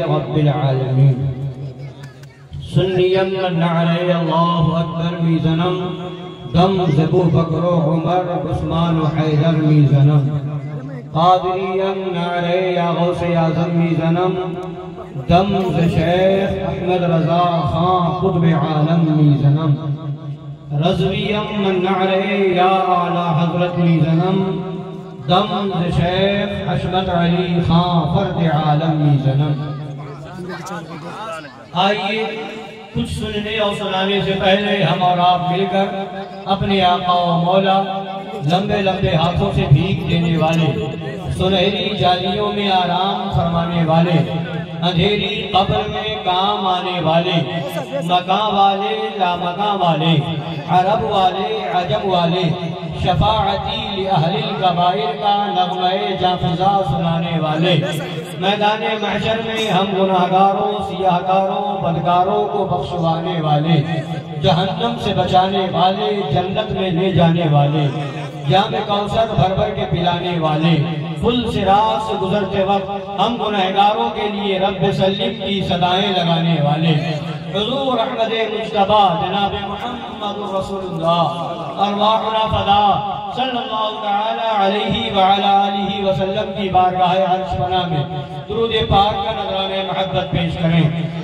رب العالمین سنیم نعرے اللہ اکبر میزنم دم زبو بکر و عمر عثمان و حیدر میزنم قادریم نعرے یا غوث اعظم میزنم دم ز شیخ احمد رضا خان قطب عالم میزنم رضویم نعرے یا اعلی حضرت میزنم دم ز شیخ حشمت علی خان فرد عالم میزنم آئیے کچھ سننے اور سنانے سے پہلے ہم اور آپ مل کر اپنے آقا و مولا لمبے لمبے ہاتھوں سے بھیک دینے والے سنہری جالیوں میں آرام فرمانے والے اندھیری قبر میں کام آنے والے مکان والے لامکان والے عرب والے عجم والے شفاعتی لأہل الکبائر کا نغمہ جافزہ سنانے والے میدان محشر میں ہم گناہگاروں سیاہکاروں بدکاروں کو بخشوانے والے جہنم سے بچانے والے جنت میں لے جانے والے جام کوثر بھر بھر کے پلانے والے پل صراط سے گزرتے وقت ہم گناہگاروں کے لیے رب سلم کی صدائیں لگانے والے حضور احمد مجتبی جناب محمد رسول اللہ ارواحنا فدا صلی اللہ تعالی علیہ وعلا آلہ وسلم کی بارگاہ عرش پناہ میں درود پاک کا نذرانہ محبت پیش کریں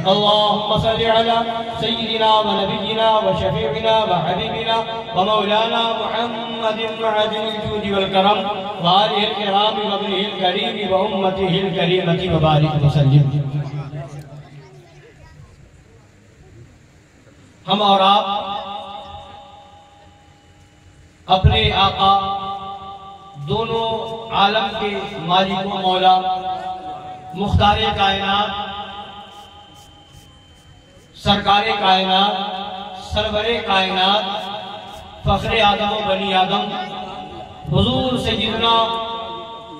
اللہم صلی علی سیدنا و نبینا و شفیعنا و حبیبنا و مولانا محمد معجل الجود والکرم و آلہ الکرام و ابنہ الکریم و امتہ الکریمت و بارک وسلم ہم اور آپ اپنے آقا دونوں عالم کے مالک و مولا مختار کائنات سرکار کائنات سرور کائنات فخر آدم و بنی آدم حضور سیدنا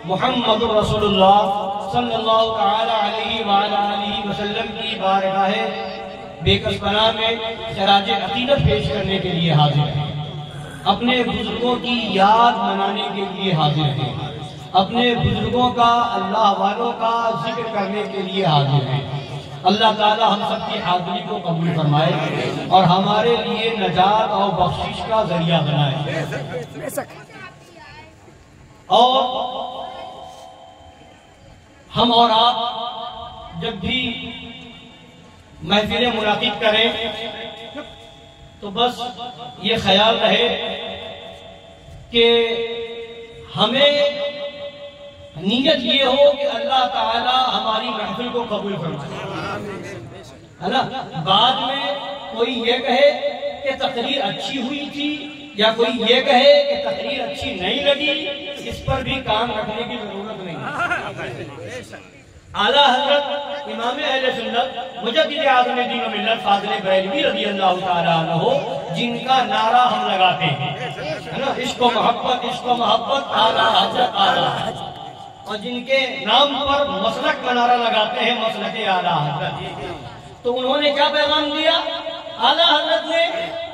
محمد رسول اللہ صلی اللہ تعالی علیہ وآلہ وسلم کی بارگاہ بیکس پناہ میں خراج عقیدت پیش کرنے کے لیے حاضر ہیں اپنے بزرگوں کی یاد منانے کے لیے حاضر ہیں اپنے بزرگوں کا اللہ والوں کا ذکر کرنے کے لیے حاضر ہیں اللہ تعالی ہم سب کی حاضری کو قبول فرمائے اور ہمارے لیے نجات اور بخشش کا ذریعہ بنائے اور ہم اور آپ جب بھی محفل منعقد کریں تو بس یہ خیال رہے کہ ہمیں نیت یہ ہو کہ اللہ تعالی ہماری محفل کو قبول فرمائے بعد میں کوئی یہ کہے کہ تقریر اچھی ہوئی تھی یا کوئی یہ کہے کہ تقریر اچھی نہیں لگی اس پر بھی کام رکھنے کی ضرورت نہیں اعلیٰ حضرت امام اہل سنت مجدد اعظم دین و ملت فاضل بریلوی رضی اللہ تعالیٰ عنہ جن کا نعرہ ہم لگاتے ہیں عشق و محبت اعلیٰ حضرت اعلیٰ اور جن کے نام پر مسلک کا نعرہ لگاتے ہیں مسلک اعلیٰ حضرت تو انہوں نے کیا پیغام دیا اعلیٰ حضرت نے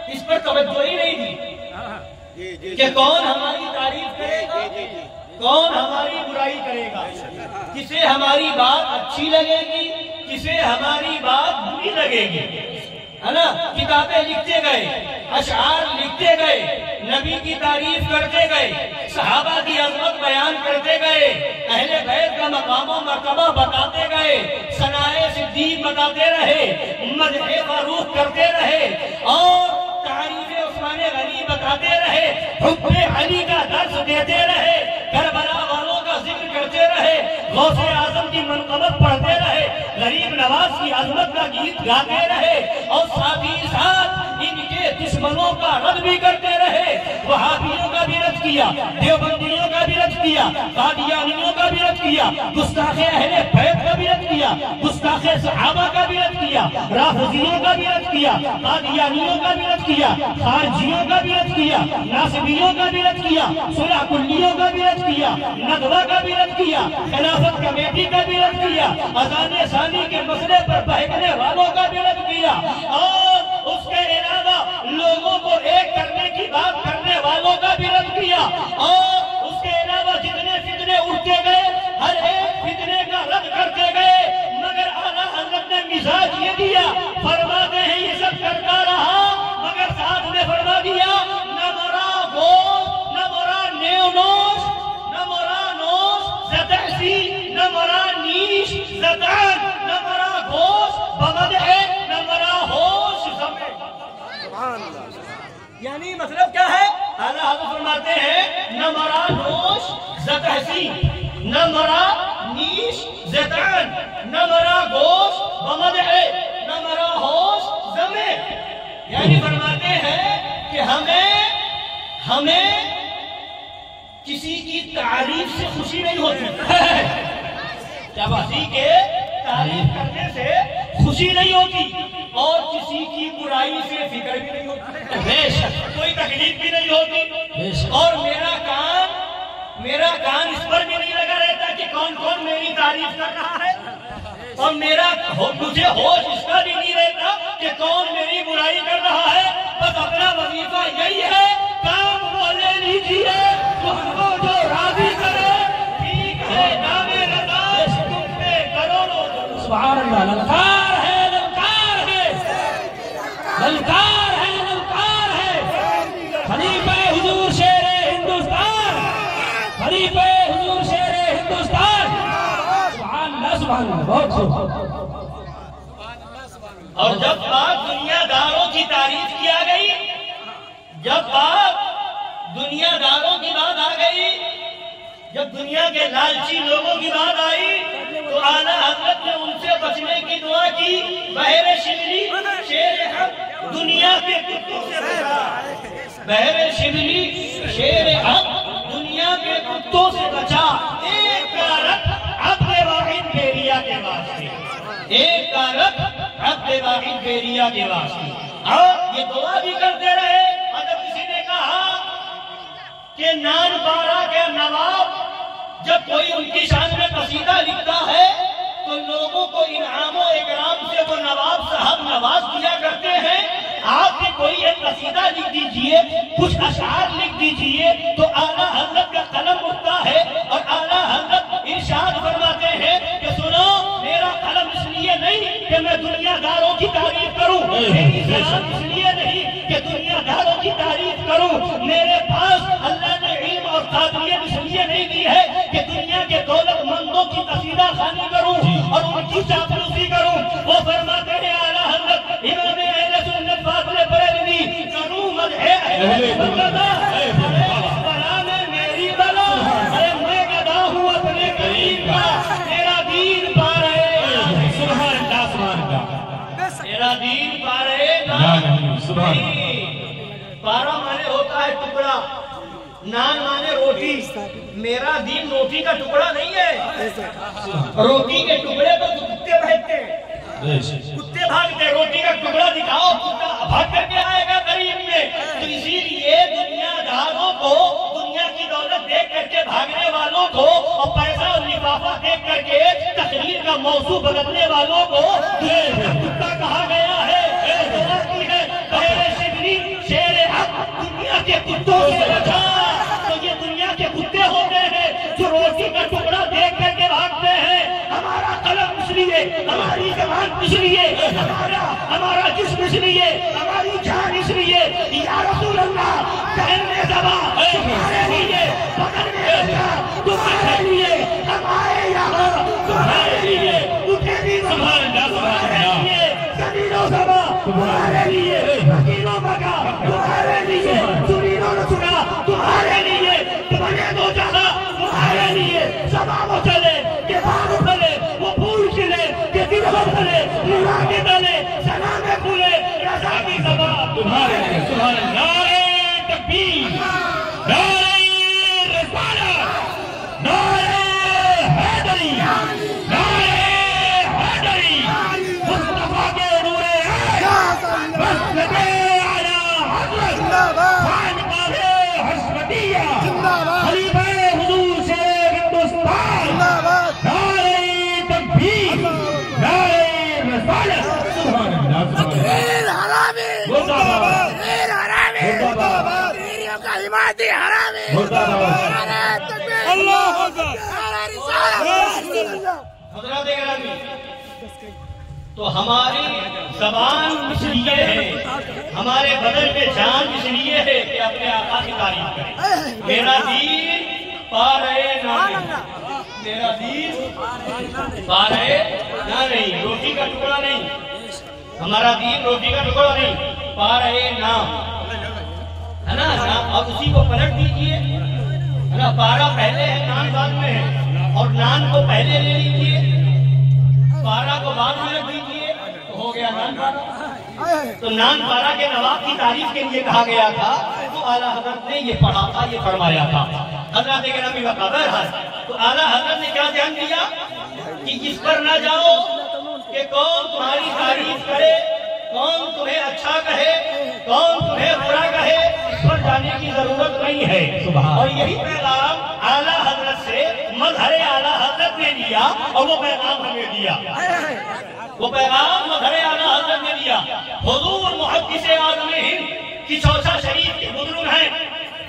اس پر توجہ ہی نہیں دی کہ کون ہماری تعریف کرے گا کون ہماری برائی کرے گا کسے ہماری بات اچھی لگے گی کسے ہماری بات بری لگے گی کتابیں لکھتے گئے اشعار لکھتے گئے نبی کی تعریف کرتے گئے صحابہ کی عظمت بیان کرتے گئے اہل بیت کا مقام و مرتبہ بتاتے گئے ثنائے صدیق بتاتے رہے مدح فاروق کرتے رہے اور تعریف عثمان غنی بتاتے رہے حب علی کا درس دیتے رہے کربلا والوں کا ذکر کرتے رہے غوث اعظم کی منقبت پڑھتے رہے غریب نواز کی عظمت کا گیت گاتے رہے اور ساتھ ہی ساتھ ان کے دشمنوں کا رد بھی کرتے رہے وہابیوں کا بھی رد کیا دیوبندیوں کا بھی رد کیا قادیانیوں کا بھی رد کیا گستاخ اہل بیت کا بھی رد کیا گستاخ صحابہ کا بھی رد کیا رافضیوں کا بھی رد کیا قادیانیوں کا بھی رد کیا خارجیوں کا بھی رد کیا ناصبیوں کا بھی رد کیا صلح کلیوں کا بھی رد کیا ندوہ کا بھی رد کیا خلافت کمیٹی کا بھی رد کیا اذان ثانی کے مسئلے پر بہکنے والوں کا بھی رد کیا اور اس کے علاوہ لوگوں کو ایک کرنے کی بات کرنے والوں کا بھی رد کیا اور اس کے علاوہ جتنے فتنے اٹھتے گئے ہر ایک فتنے کا رد کرتے گئے مگر اعلیٰ فرماتے ہیں نہ مرا نوش زتحسی نہ مرا نیش زتعن نہ مرا گوش بمدح نہ مرا ہوش زمے، یعنی فرماتے ہیں کہ ہمیں کسی کی تعریف سے خوشی نہیں ہوتی، کسی کے تعریف کرنے سے خوشی نہیں ہوتی، اور کسی کی برائی سے فکر بھی نہیں ہوتی، کوئی تکلیف بھی نہیں ہوتی، اور میرا کان اس پر بھی نہیں لگا رہتا کہ کون کون میری تعریف کر رہا ہے، اور مجھے ہوش اس کا بھی نہیں رہتا کہ کون میری برائی کر رہا ہے، بس اپنا وظیفہ یہی ہے کام وہ لے لیجیے تم کو جو راضی کرے، ٹھیک ہے نام رضا تم پہ کروڑوں سبحان اللہ۔ للکار ہے للکار ہے للکار ہے للکار ہے، خلیفہ حضور شیر ہندوستان، خلیفہ حضور شیر ہندوستان، سبحان اللہ سبحان اللہ، بہت خوب۔ اور جب بات دنیا داروں کی تعریف کیا گئی، جب بات دنیا داروں کی بات آ گئی، جب دنیا کے لالچی لوگوں کی بات آئی، تو اعلیٰ حضرت نے ان سے بچنے کی دعا کی، بحر شبلی شیر حق دنیا کے کتوں سے بچا، بحر شبلی شیر حق دنیا کے کتوں سے بچا، ایک کا رکھ عبد واحد بیریا کے واسطے، ایک کا رکھ عبد واحد بیریا کے واسطے۔ اور یہ دعا بھی کرتے رہے، اور جب کسی نے کہا کہ نان پارا کے نواب جب کوئی ان کی شان میں قصیدہ لکھتا ہے تو لوگوں کو انعام و اکرام سے وہ نواب صاحب نواز دیا کرتے ہیں، آپ بھی کوئی ایک قصیدہ لکھ دیجئے، کچھ اشعار لکھ دیجئے، تو اعلیٰ حضرت کا قلم اٹھتا ہے، اور اعلیٰ حضرت ارشاد فرماتے ہیں کہ سنو میرا قلم اس لیے نہیں کہ میں دنیا داروں کی تعریف کروں، میری زبان اس لیے نہیں کہ دنیا داروں کی تعریف کروں، میرے پاس اللہ نے علم اور قابلیت اس لیے نہیں دی ہے کہ دنیا کے دولت مندوں کی قصیدہ خوانی کروں اور ان کی چاپلوسی کروں۔ وہ فرماتے ہیں اعلیٰ حضرت امام اہل سنت فاضل بریلوی، کروں مدح اہل سنت بلا میں میری بلا، ارے میں گدا ہوں اپنے کریم کا، میرا دین پا رہے سبحان اللہ سبحان اللہ، میرا دین پا رہے پارا مانے ہوتا ہے ٹکڑا، نان مانے روٹی، میرا دین روٹی کا ٹکڑا نہیں ہے، روٹی کے ٹکڑے پر کتے بھاگتے کتے بھاگتے، روٹی کا ٹکڑا دکھاؤ کتا بھاگ کر کے آئے گا قریب میں۔ تو اسی لیے دنیا داروں کو، دنیا کی دولت دیکھ کر کے بھاگنے والوں کو، اور پیسہ اور لفافہ دیکھ کر کے تقریر کا موضوع بدلنے والوں کو کتا کہا گیا ہے۔ شیر حق دنیا کے کتوں سے بچا، تو یہ دنیا کے کتے ہوتے ہیں جو روٹی کا ٹکڑا دیکھ کر کے بھاگتے ہیں۔ ہمارا قلم اس لیے، ہماری زبان اس لیے، ہمارا جسم اس لیے، ہماری جان اس لیے، یا رسول اللہ پہننے زبان تمہارے لیے، پکڑنے زبان تمہارے لیے، ہمارے یہاں تمہارے لیے، اٹھے بھی تمہارے لیے، زمینوں زبان تمہارے لیے، وکیلوں مگا تمہارے لیے، سنینوں نے سنا تمہارے لیے، بنے دو جہاں تمہارے لیے، سبا چلے کہ باغ پھلے، وہ پھول کھلے کہ دل ہو پھلے، نورا کے تلے سلام کھلے، رضا کی زبا تمہارے لیے۔ سبحان اللہ، نعرہ تکبیر، نعرہ رسالت، نعرہ حیدری، نعرہ حیدری، مصطفیٰ کے نور عین، مسجد اعلیٰ حضرت، خانقاہ حشمتیہ، خلیفہ حضور شیر ہندوستان، نعرہ تکبیر، نعرہ رسالت، سبحان اللہ سبحان اللہ، تقریر حرامی، تقریر حرامی، تقریریوں کا حمایتی حرامی، نعرہ تکبیر، اللہ اکبر، نعرہ رسالت۔ حضرات گرامی، تو ہماری زبان اس لیے ہے، ہمارے بدن میں جان اس لیے ہے کہ اپنے آقا کی تعریف کریں۔ میرا دین پا رہے نہ نہیں، میرا دین پا رہے نہ نہیں، روٹی کا ٹکڑا نہیں، ہمارا دین روٹی کا ٹکڑا نہیں، پا رہے نہ، ہے نا, اور اسی کو پلٹ دیجئے, ہے نا, پارا پہلے ہے نان بعد میں ہے, اور نان کو پہلے لے لیجئے, پارا کو بعد میں رکھ دیجئے, تو ہو گیا نان پارا. تو نان پارا کے نواب کی تعریف کے لیے کہا گیا تھا, تو اعلیٰ حضرت نے یہ پڑھا تھا, یہ فرمایا تھا. حضرت گرامی وقبر ہے, تو اعلیٰ حضرت نے کیا دھیان دیا کہ اس پر نہ جاؤ کہ کون تمہاری تعریف کرے, کون تمہیں اچھا کہے, کون تمہیں برا کہے, اس پر جانے کی ضرورت نہیں ہے. اور یہی پیغام اعلیٰ حضرت سے مظہر اعلیٰ حضرت نے لیا, اور وہ پیغام ہمیں دیا. وہ پیغام مظہر اعلیٰ حضرت نے دیا. حضور محدث اعظم ہند کی چوسا شریف کے بزرگ ہیں,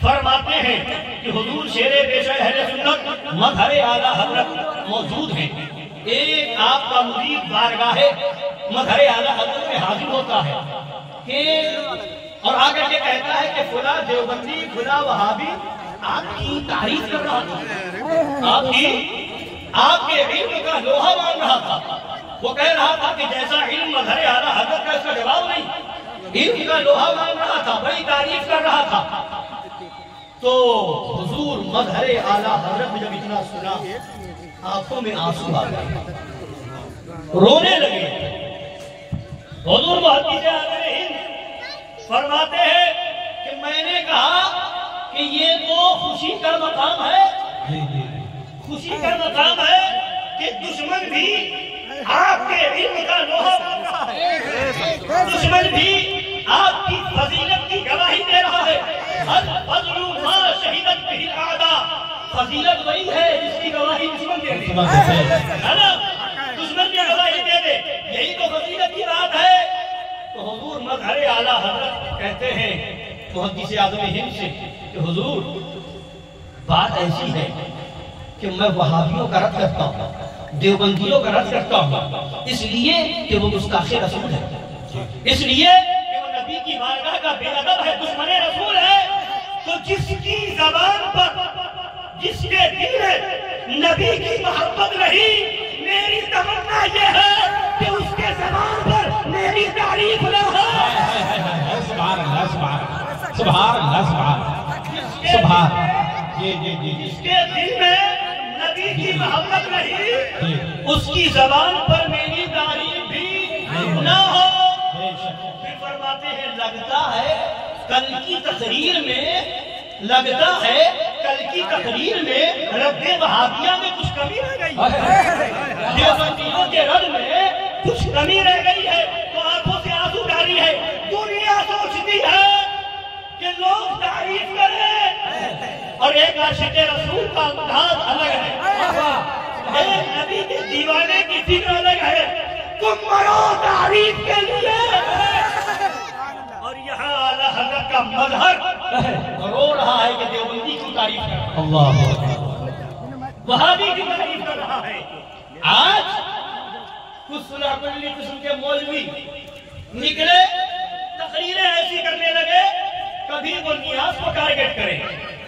فرماتے ہیں کہ حضور شیر پیشہ اہل سنت مظہر اعلیٰ حضرت موجود ہیں. ایک آپ کا مرید بارگاہ مظہر اعلیٰ حضرت میں حاضر ہوتا ہے کہ اور آ کر کے کہتا ہے کہ فلاں دیوبندی فلاں وہابی آپ کی تعریف کر رہا تھا, آپ کے علم کا لوہا مان رہا تھا. وہ کہہ رہا تھا کہ جیسا علم مظہر اعلیٰ حضرت کا اس کا جواب نہیں, علم کا لوہا مان رہا تھا, بڑی تعریف کر رہا تھا. تو حضور مظہر اعلیٰ حضرت نے جب اتنا سنا, آنکھوں میں آنسو آ گئے, رونے لگے. حضور محدث اعظم ہند فرماتے ہیں کہ میں نے کہا کہ یہ تو خوشی کا مقام ہے, خوشی کا مقام ہے کہ دشمن بھی آپ کے علم کا لوہا مان رہا ہے, دشمن بھی آپ کی فضیلت کی گواہی دے رہا ہے. الفضل ما شہدت به الاعداء, فضیلت وہی ہے جس کی گواہی دشمن دے دے, ہے نا, دشمن کی گواہی دے دے, یہی تو فضیلت کی بات ہے. تو حضور مظہر اعلیٰ حضرت کہتے ہیں محدث اعظم ہند سے کہ حضور بات ایسی ہے کہ میں وہابیوں کا رد کرتا ہوں, دیوبندیوں کا رد کرتا ہوں, اس لیے کہ وہ گستاخ رسول ہے, اس لیے کہ وہ نبی کی بارگاہ کا بے ادب ہے, دشمن رسول ہے. تو جس کی زبان پر, جس کے دل میں نبی کی محبت نہیں, میری تمنا یہ ہے کہ اس کے زبان پر میری تعریف نہ ہو. سبحان اللہ, سبحان اللہ, سبحان. جس کے دل میں نبی کی محبت نہیں, اس کی زبان پر میری تعریف بھی نہ ہو. پھر فرماتے ہیں لگتا ہے کل کی تقریر میں, لگتا ہے کل کی تقریر میں رد وہابیہ میں کچھ کمی رہ گئی ہے, دیوبندیوں کے رد میں کچھ کمی رہ گئی ہے. تو آنکھوں سے آنسو ڈالی ہے. دنیا سوچتی ہے کہ لوگ تعریف کریں, اور ایک عاشق رسول کا انداز الگ ہے, ایک نبی کے دیوانے کی فکر الگ ہے. تم مرو تعریف کے لیے, اور یہاں اعلیٰ حضرت کا مظہر رو رہا ہے کہ دیوبندی کی تعریف کر رہا ہے, اللہ وہابی کی تعریف کر رہا ہے. آج کچھ صلح کلی قسم کے مولوی نکلے, تقریریں ایسی کرنے لگے, کبھی وہ نیاز کو ٹارگٹ کرے,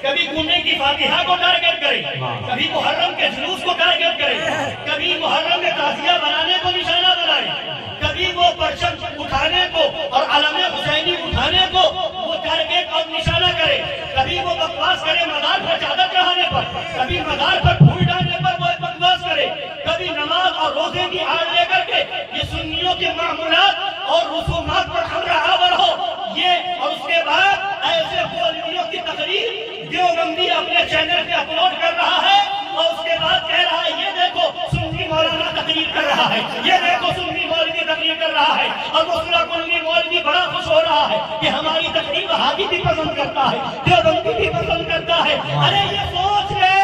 کبھی کنڈے کی فاتحہ کو ٹارگٹ کرے, کبھی محرم کے جلوس کو ٹارگٹ کرے, کبھی محرم میں تعزیہ بنانے کو نشانہ بنائے, کبھی وہ پرچم اٹھانے کو اور علم حسینی اٹھانے کو وہ ٹارگٹ اور نشانہ کرے, کبھی وہ بکواس کرے مزار پر چادر چڑھانے پر, کبھی مزار پر پھول ڈالنے پر وہ بکواس کرے, کبھی نماز اور روزے کی آڑ لے کر کے یہ سنیوں کے معمولات اور رسومات پر ہمراہ آور ہو. یہ اور اس کے بعد ایسے مولویوں کی تقریر دیوبندی اپنے چینل پہ اپلوڈ کر رہا ہے, اور اس کے بعد کہہ رہا ہے یہ دیکھو سنی مولانا تقریر کر رہا ہے, یہ دیکھو سنی مولوی تقریر کر رہا ہے. اور وہ صلح کلی مولوی بڑا خوش ہو رہا ہے کہ ہماری تقریر وہابی بھی پسند کرتا ہے, دیوبندی بھی پسند کرتا ہے. ارے یہ سوچ لے,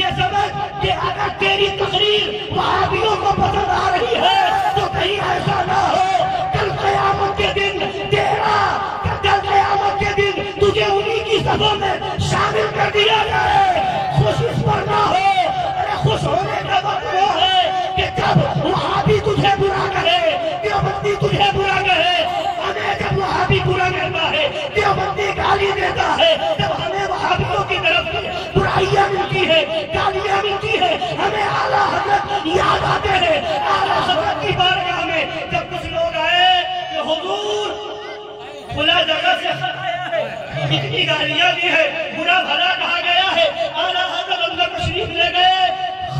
یہ سمجھ کہ اگر تیری تقریر وہابیوں کو پسند آ رہی ہے تو کہیں ایسا نہ ہو کل قیامت کے دن تیرا, کل قیامت کے دن تجھے انہی کی صفوں میں شامل کر دیا جائے. خوش اس پر نہ ہو, خوش ہونے کا وقت وہ ہے کہ جب وہابی تجھے برا کہے, دیوبندی تجھے برا کہے. ہمیں جب وہابی برا کہتا ہے, دیوبندی گالی دیتا ہے, جب ہمیں وہابیوں کی طرف سے برائیاں ملتی ہے, گالیاں ملتی ہے, ہمیں اعلیٰ حضرت یاد آتے ہیں. اعلیٰ حضرت کی بارگاہ میں جب کچھ لوگ آئے کہ حضور فلاں جگہ سے خط آیا ہے, اتنی گالیاں دی ہے، برا بھلا کہا گیا ہے. اعلیٰ حضرت اندر تشریف لے گئے،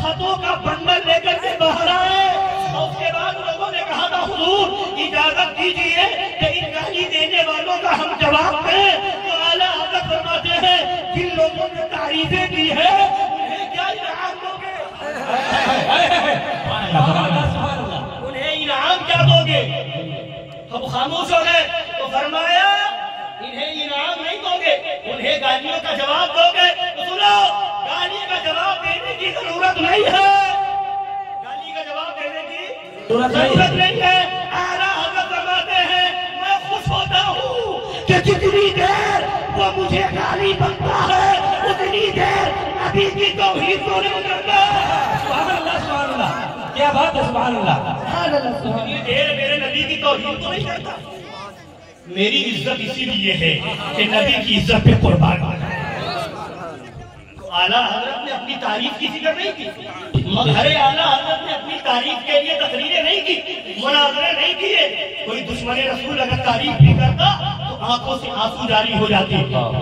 خطوں کا بنڈل لے کر کے باہر آئے، اور اس کے بعد لوگوں نے کہا تھا حضور اجازت دیجیے کہ ان گالی دینے والوں کا ہم جواب دیں. تو اعلیٰ حضرت فرماتے ہیں جن لوگوں نے تعریفیں کی ہے انہیں کیا انعام دو گے؟ انہیں انعام کیا دو گے؟ تو خاموش ہو گئے. تو فرمایا انہیں انعام نہیں دو گے، انہیں گالیوں کا جواب دو گے. تو سنو، گالی کا جواب دینے کی ضرورت نہیں ہے، گالی کا جواب دینے کی ضرورت نہیں ہے. اعلیٰ حضرت فرماتے ہیں میں خوش ہوتا ہوں کہ جتنی دیر وہ مجھے گالی بکتا ہے اتنی دیر نبی کی توحید کو نہیں کرتا. سبحان اللہ سبحان اللہ، کیا بات ہے سبحان اللہ. اتنی دیر میرے نبی کی توحید کو نہیں کرتا. میری عزت اسی لیے ہے کہ نبی کی عزت پہ قربان ہونا ہے. اعلیٰ حضرت نے اپنی تعریف کی فکر نہیں کی، مظہر اعلیٰ حضرت نے اپنی تعریف کے لیے تقریریں نہیں کی، مناظرے نہیں کیے. کوئی دشمن رسول اگر تعریف بھی کرتا تو آنکھوں سے آنسو جاری ہو جاتے.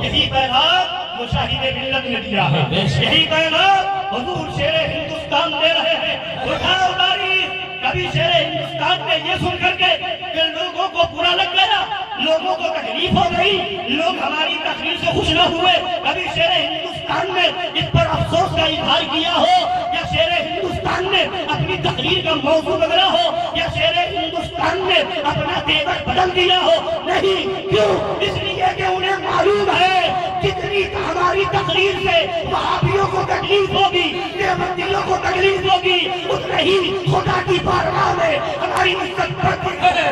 یہی پیغام مشاہد ملت نے دیا ہے، یہی پیغام حضور شیر ہندوستان دے رہے ہیں. اٹھاؤ تاریخ. کبھی شیر ہندوستان نے یہ سن کر کے کہ لوگوں کو برا لگ گیا، لوگوں کو تکلیف ہو گئی، لوگ ہماری تقریر سے خوش نہ ہوئے، کبھی شیر ہندوستان نے اس پر افسوس کا اظہار کیا ہو، یا شیر ہندوستان نے اپنی تقریر کا موضوع بدلا ہو، یا شیر ہندوستان نے اپنا تیور بدل دیا ہو؟ نہیں. کیوں؟ اس لیے کہ انہیں معلوم ہے جتنی ہماری تقریر سے وہابیوں کو تکلیف ہوگی، دیوبندیوں کو تکلیف ہوگی، اتنا ہی خدا کی بارگاہ میں ہماری عزت بڑھتی ہے.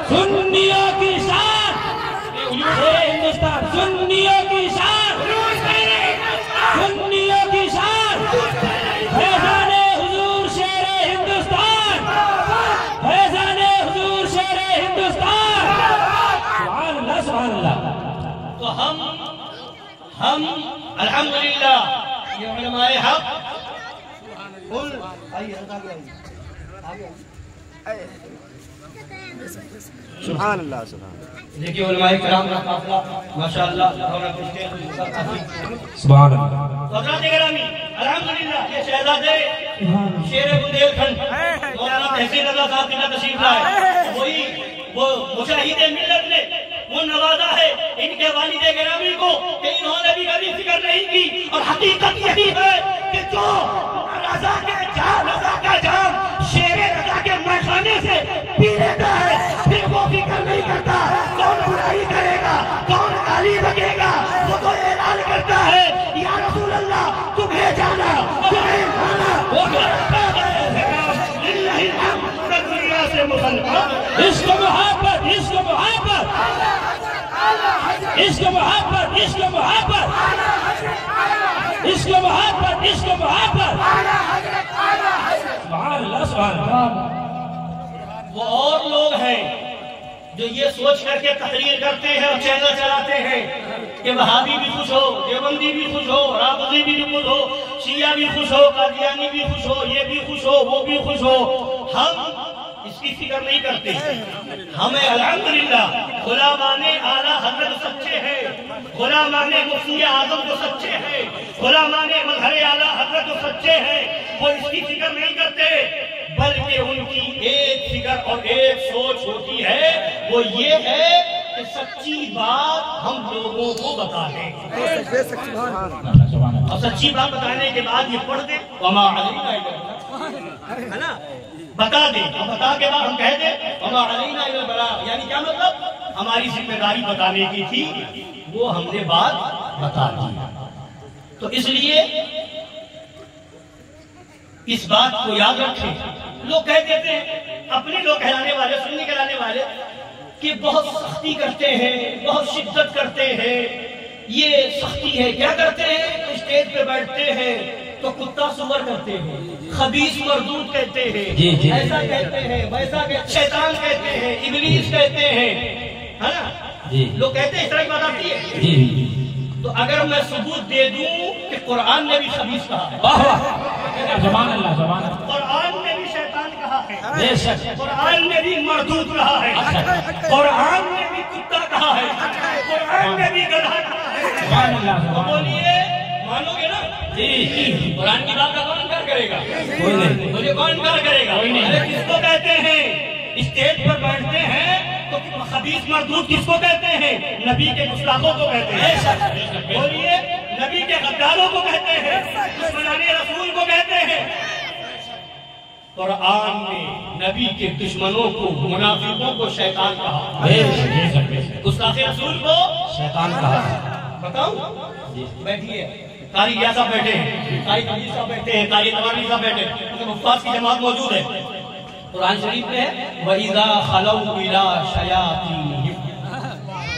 سنیوں کی شان، شیر ہندوستان، سنیوں کی شان، سنیوں کی شان، فیضان حضور شیر ہندوستان، فیضان حضور شیر ہندوستان. سبحان اللہ سبحان اللہ. تو ہم الحمدللہ یہ علماء حق سبحان اللہ سبحان اللہ. دیکھیے علماء کرام کا قافلہ ماشاءاللہ سبحان اللہ. حضرات گرامی الحمدللہ یہ شہزادے شیر بندیل کھنڈ مولانا تحسین اللہ صاحب کی تشریف لائے، وہی وہ مشاہد ملت نے وہ نوازا ہے ان کے والد گرامی کو کہ انہوں نے بھی کبھی فکر نہیں کی. اور حقیقت یہی ہے کہ جو رضا کا جام شیر رضا کے میخانے سے پی لیتا ہے پھر وہ فکر نہیں کرتا کون برائی کرے گا، کون گالی بکے گا. وہ تو اعلان کرتا ہے یا رسول اللہ تمہیں جانا، تمہیں کھانا. للہ الحمد دنیا سے مسلمان. عشق محبت، عشق محبت، عشق محبت، عشق محبت، عشق محبت، عشق محبت. سبحان اللہ سبحان اللہ. وہ اور لوگ ہیں جو یہ سوچ کر کے تقریر کرتے ہیں اور چینل چلاتے ہیں کہ وہابی بھی خوش ہو، دیوبندی بھی خوش ہو، رافضی بھی خوش ہو، شیعہ بھی خوش ہو، قادیانی بھی خوش ہو، یہ بھی خوش ہو، وہ بھی خوش ہو. ہم اس کی فکر نہیں کرتے. ہمیں الحمدللہ غلامان اعلیٰ حضرت سچے ہیں، غلامان مفتی اعظم جو سچے ہیں، غلامان مظہر اعلیٰ حضرت جو سچے ہیں، وہ اس کی فکر نہیں کرتے، بلکہ ان کی ایک فکر اور ایک سوچ ہوتی ہے، وہ یہ ہے کہ سچی بات ہم لوگوں کو بتا دیں. اور سچی بات بتانے کے بعد یہ پڑھ دیں وما علینا الا البلاغ، ہے نا، بتا دیں. اور بتا کے بعد ہم کہہ دیں وما علینا الا البلاغ، یعنی کیا مطلب؟ ہماری ذمہ داری بتانے کی تھی، وہ ہم نے بات بتا دی. تو اس لیے اس بات کو یاد رکھیں. لوگ کہہ دیتے ہیں اپنے لوگ کہلانے والے، سنی کہلانے والے، کہ بہت سختی کرتے ہیں، بہت شدت کرتے ہیں. یہ سختی ہے. کیا کرتے ہیں؟ اسٹیج پہ بیٹھتے ہیں تو کتا سور کرتے ہیں، خبیث مردود کہتے ہیں، ایسا کہتے ہیں، ویسا کہتے ہیں، شیطان کہتے ہیں، ابلیس کہتے ہیں، ہے نا. لوگ کہتے ہیں اس طرح کی بات آتی ہے. تو اگر میں ثبوت دے دوں کہ قرآن نے بھی خبیث کہا ہے، زبان اللہ زبان اللہ، قرآن نے بھی شیطان کہا ہے، بے شک، قرآن نے بھی مردود کہا ہے، قرآن نے بھی کتا کہا ہے، قرآن میں بھی گدھا کہا ہے۔ سبحان اللہ تو بولیے مانو گے نا؟ جی قرآن کی بات کا کون انکار کرے گا؟ کوئی نہیں، بولیے کون انکار کرے گا؟ کوئی نہیں۔ ارے کس کو کہتے ہیں؟ اسٹیج پر بیٹھتے ہیں تو خبیث مردود کس کو کہتے ہیں؟ نبی کے گستاخوں کو کہتے ہیں۔ بولیے نبی کے غداروں کو کہتے ہیں، دشمنان رسول کو کہتے ہیں۔ قرآن نے نبی کے دشمنوں کو، منافقوں کو شیطان کہا، گستاخ رسول کو شیطان کہا۔ بتاؤں؟ بیٹھیے، قاری یا صاحب بیٹھے ہیں، قاری تبلیغ صاحب بیٹھے ہیں، قاری تبانی صاحب بیٹھے ہیں، کیونکہ مفاظ کی جماعت موجود ہے۔ قرآن شریف میں ہے وَإِذَا خَلَوْا إِلَىٰ شَيَاطِينِهِمْ،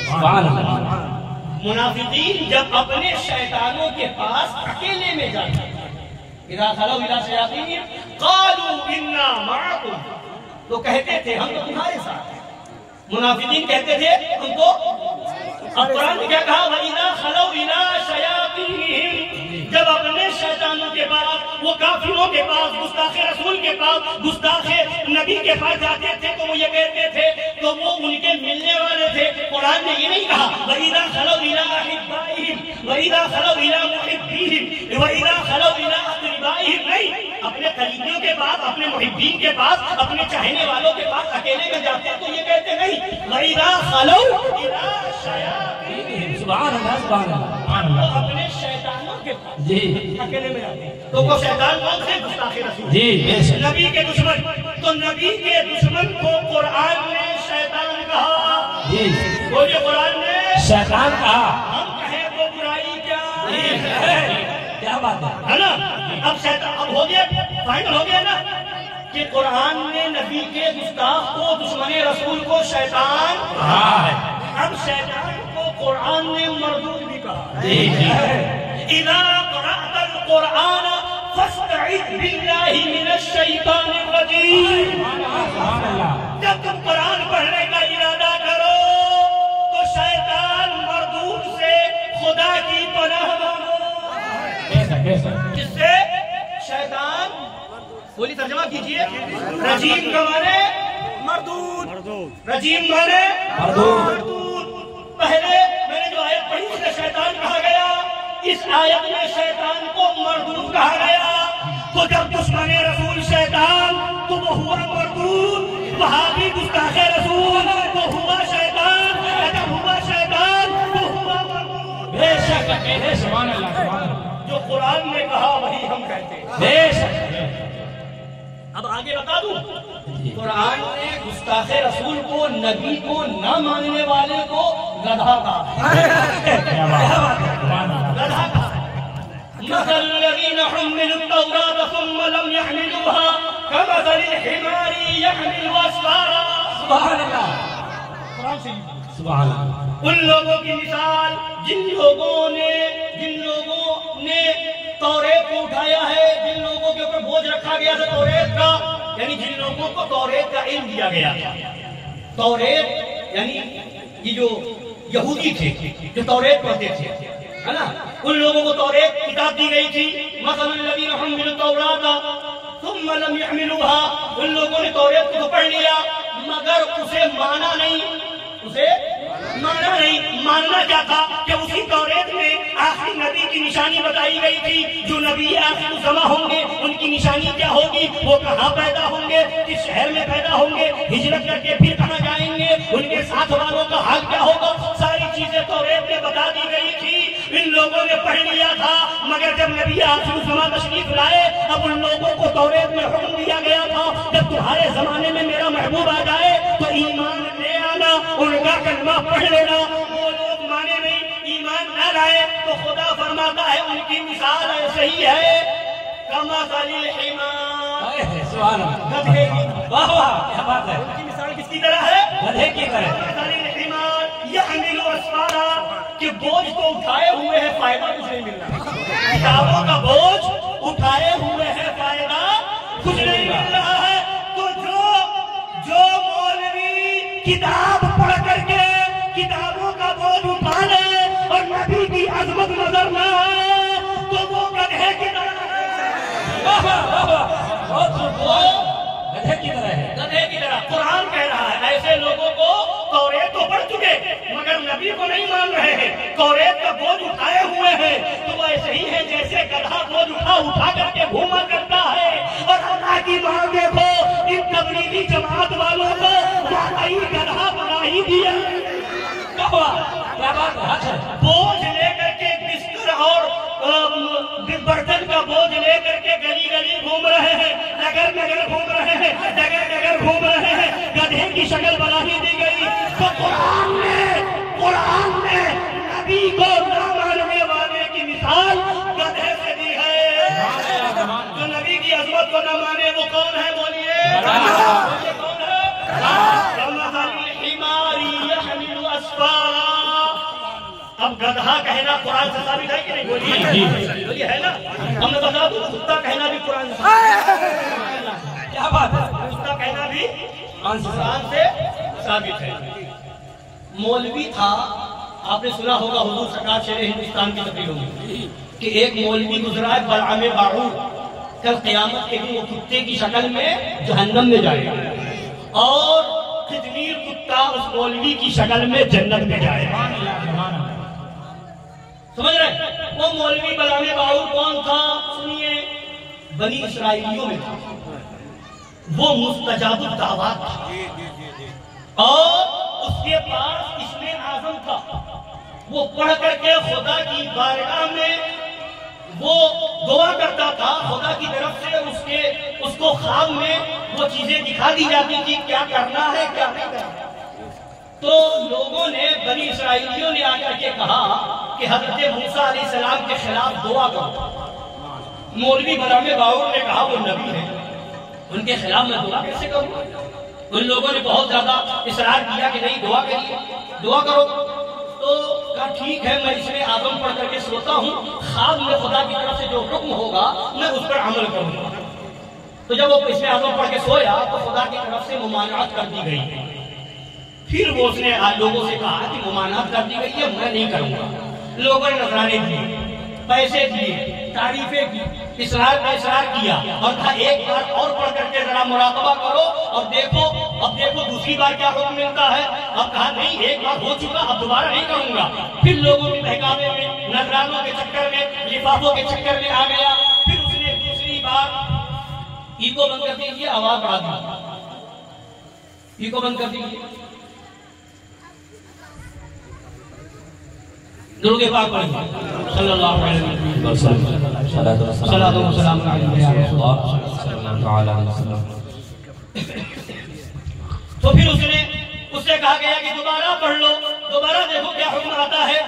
سبحان اللہ۔ منافقین جب اپنے شیطانوں کے پاس اکیلے میں جاتے ہیں، اِذَا خَلَوْا إِلَىٰ شَيَاطِينِهِمْ قَالُوا إِنَّا مَعَكُمْ، تو کہتے تھے ہم تو تمہارے ساتھ ہیں۔ منافقین کہتے تھے ہم تو، اب قرآن نے کیا کہا وَإِذَا خَلَوْا إِلَىٰ شَيَاطِينِهِمْ، جب اپنے شیطانوں کے پاس، وہ کافروں کے پاس، گستاخ رسول کے پاس، گستاخ نبی کے پاس جاتے تھے تو وہ یہ کہتے تھے، تو وہ ان کے ملنے والے تھے۔ قرآن نے یہ نہیں کہا وَإِذَا خَلَوْا إِلَىٰ أَحِبَّائِهِمْ وَإِذَا خَلَوْا إِلَىٰ مُحِبِّيهِمْ وَإِذَا خَلَوْا إِلَىٰ أَقْرِبَائِهِمْ، نہیں، اپنے قریبیوں کے پاس، اپنے محبین کے پاس، اپنے چاہنے والوں کے پاس اکیلے میں جاتے ہیں تو یہ کہتے نہیں وَإِذَا خَلَوْا إِلَىٰ شَيَاطِينِهِمْ، سبحان اللہ، سبحان اللہ۔ وہ اپنے شیطانوں کے پاس جی اکیلے میں جاتے ہیں۔ تو وہ شیطان کون تھے؟ گستاخ رسول، جی بے شک۔ نبی کے دشمن۔ تو نبی کے دشمن کو قرآن نے شیطان کہا۔ جی بولیے قرآن نے شیطان کہا۔ ہم کہیں تو برائی کیا کیا بات ہے نا؟ اب شیطان، اب ہو گیا، فائنل ہو گیا نا کہ قرآن نے نبی کے گستاخ کو، دشمن رسول کو شیطان کہا ہے۔ اب شیطان کو قرآن نے مردود بھی کہا۔ اِذَا قَرَأْتَ الْقُرْآنَ فَاسْتَعِذْ بِاللَّهِ مِنَ الشَّيْطَانِ الرَّجِيمِ، جب تم قرآن پڑھنے کا ارادہ کرو تو شیطان مردود سے خدا کی پناہ مانگو۔ جس سے شیطان، بولی ترجمہ کیجئے، رجیم کا معنی مردود، رجیم معنی مردود۔ پہلے میں نے جو آیت پڑھی اس میں شیطان کہا گیا، اس آیت میں شیطان کو مردود کہا گیا۔ تو جب دشمن رسول شیطان تو وہ ہوا مردود، وہابی گستاخ رسول تو ہوا شیطان، جب ہوا شیطان تو ہوا مردود۔ بے شک، سبحان اللہ، سبحان اللہ۔ جو قرآن نے کہا وہی ہم کہتے ہیں۔ بے شک۔ اب آگے بتا دوں، قرآن نے گستاخ رسول کو، نبی کو نہ ماننے والے کو گدھا کہا، گدھا کہا۔ مثل الذين حملوا التوراة ثم لم يحملوها كمثل الحمار يحمل أسفارا، سبحان اللہ، قرآن سے سبحان اللہ۔ ان لوگوں کی مثال جن لوگوں نے توریت کو اٹھایا ہے، جن لوگوں کے اوپر بوجھ رکھا گیا تھا توریت کا، یعنی جن لوگوں کو توریت کا علم دیا گیا تھا۔ توریت یعنی یہ جو یہودی تھے جو توریت پڑھتے تھے، ہے نا، ان لوگوں کو توریت کتاب دی گئی تھی۔ مثلا الذین حملوا التوراة ثم لم يحملوها، ان لوگوں نے توریت کو تو پڑھ لیا مگر اسے مانا نہیں، اسے مانا نہیں۔ ماننا کیا تھا کہ اسی توریت میں آخری نبی کی نشانی بتائی گئی تھی، جو نبی آخر الزماں ہوں گے ان کی نشانی کیا ہوگی، وہ کہاں پیدا ہوں گے، کس شہر میں پیدا ہوں گے، ہجرت کر کے پھر کہاں جائیں گے، ان کے ساتھ والوں کا حال کیا ہوگا، ساری چیزیں توریت میں بتا دی گئی تھی۔ ان لوگوں نے پڑھ لیا تھا مگر جب نبی آخر الزماں تشریف لائے، اب ان لوگوں کو توریت میں حکم دیا گیا تھا جب تمہارے زمانے میں میرا محبوب آ جائے تو ایمان لے آنا، ان کا کلمہ پڑھ لینا۔ وہ لوگ مانے نہیں، ایمان نہ لائے تو خدا فرماتا ہے ان کی مثال ایسے ہی ہے کمثل الحمار، سبحان اللہ، گدھے کی طرح۔ واہ واہ، کیا بات ہے، ان کی مثال کس کی طرح ہے؟ گدھے کی طرح۔ کمثل الحمار یحمل اسفارا، کہ بوجھ تو اٹھائے ہوئے ہے، فائدہ کچھ نہیں مل رہا۔ کتابوں کا بوجھ اٹھائے ہوئے ہے، فائدہ کچھ نہیں مل رہا ہے۔ تو جو مولوی کتاب پڑھ کر کے کتابوں کا بوجھ اٹھا لے اور نبی کی عظمت نظر نہ آئے تو وہ گدھے کی طرح ہے، گدھے کی طرح ہے، گدھے کی طرح۔ قرآن کہہ رہا ہے ایسے لوگوں کو توریت تو پڑھ چکے مگر نبی کو نہیں مان رہے ہیں، توریت کا بوجھ اٹھائے ہوئے ہیں، تو وہ ایسے ہی ہے جیسے گدھا بوجھ اٹھا کر کے گھوما کرتا ہے۔ اور اللہ کی مان دیکھو ان تبلیغی جماعت والوں کو واقعی گدھا بنا ہی دیا۔ کیا بات ہے؟ بوجھ لے کر کے بستر اور برتن کا بوجھ لے کر کے گلی گلی گھوم رہے ہیں، نگر نگر گھوم رہے ہیں، ڈگر ڈگر گھوم رہے ہیں، گدھے کی شکل بنا ہی دی گئی۔ تو قرآن نے نبی کو نہ ماننے والے کی مثال گدھے سے دی ہے۔ جو نبی کی عظمت کو نہ مانے وہ کون ہے؟ بولیے کون ہے؟ اب گدھا کہنا قرآن سے ثابت ہے کہ نہیں؟ بولیے ہے نا؟ ہم نے بتا دوں کتا کہنا بھی قرآن سے، کیا بات ہے؟ کتا کہنا بھی قرآن سے ثابت ہے۔ مولوی تھا، آپ نے سنا ہوگا حضور سرکار شیر ہندوستان کی تقریروں میں کہ ایک مولوی گزرا ہے بلعام باعور، کل قیامت کے دن وہ کتے کی شکل میں جہنم میں جائے گا اور خضنیر کتا اس مولوی کی شکل میں جنت میں جائے گا۔ سمجھ رہے؟ وہ مولوی بلعام باعور کون تھا؟ سنیے، بنی اسرائیلیوں میں تھا، وہ مستجاب الدعوات تھا اور اس کے پاس اسم اعظم تھا۔ وہ پڑھ کر کے خدا کی بارگاہ میں وہ دعا کرتا تھا، خدا کی طرف سے اس کو خواب میں وہ چیزیں دکھا دی جاتی تھی، کیا کرنا ہے کیا نہیں کرنا۔ تو لوگوں نے، بنی اسرائیلیوں نے آ کر کے کہا کہ حضرت موسیٰ علیہ السلام کے خلاف دعا کرو۔ مولوی بلعام باعور نے کہا وہ نبی ہے، ان کے خلاف میں دعا کیسے کروں؟ ان لوگوں نے بہت زیادہ اصرار کیا کہ نہیں دعا کریے، دعا کرو۔ تو کہا ٹھیک ہے، میں اس میں اعظم پڑھ کر کے سوتا ہوں، خواب میں خدا کی طرف سے جو حکم ہوگا میں اس پر عمل کروں گا۔ تو جب وہ اس میں اعظم پڑھ کے سویا تو خدا کی طرف سے ممانعت کر دی گئی۔ پھر وہ اس نے لوگوں سے کہا کہ ممانعت کر دی گئی ہے، میں نہیں کروں گا۔ لوگوں نے نذرانے دیے، پیسے دیے، تعریفیں کی، اصرار پہ اصرار کیا اور کہا ایک بار اور پڑھ کر کے ذرا مراقبہ کرو اور دیکھو، اب دیکھو دوسری بار کیا حکم ملتا ہے۔ اب کہا نہیں، ایک بار ہو چکا، اب دوبارہ نہیں کروں گا۔ پھر لوگوں کے بہکاوے میں، نذرانوں کے چکر میں، لفافوں کے چکر میں آ گیا۔ پھر اس نے دوسری بار ایکو بند کر دیجیے، آواز بڑھا دیجیے، ایکو بند کر دیجیے، درود پاک پڑھیے صلی اللہ علیہ وسلم، صلاۃ و سلام علیہ یا رسول اللہ صلی اللہ علیہ وسلم۔ تو پھر اس سے کہا گیا کہ دوبارہ پڑھ لو، دوبارہ دیکھو کیا حکم آتا ہے۔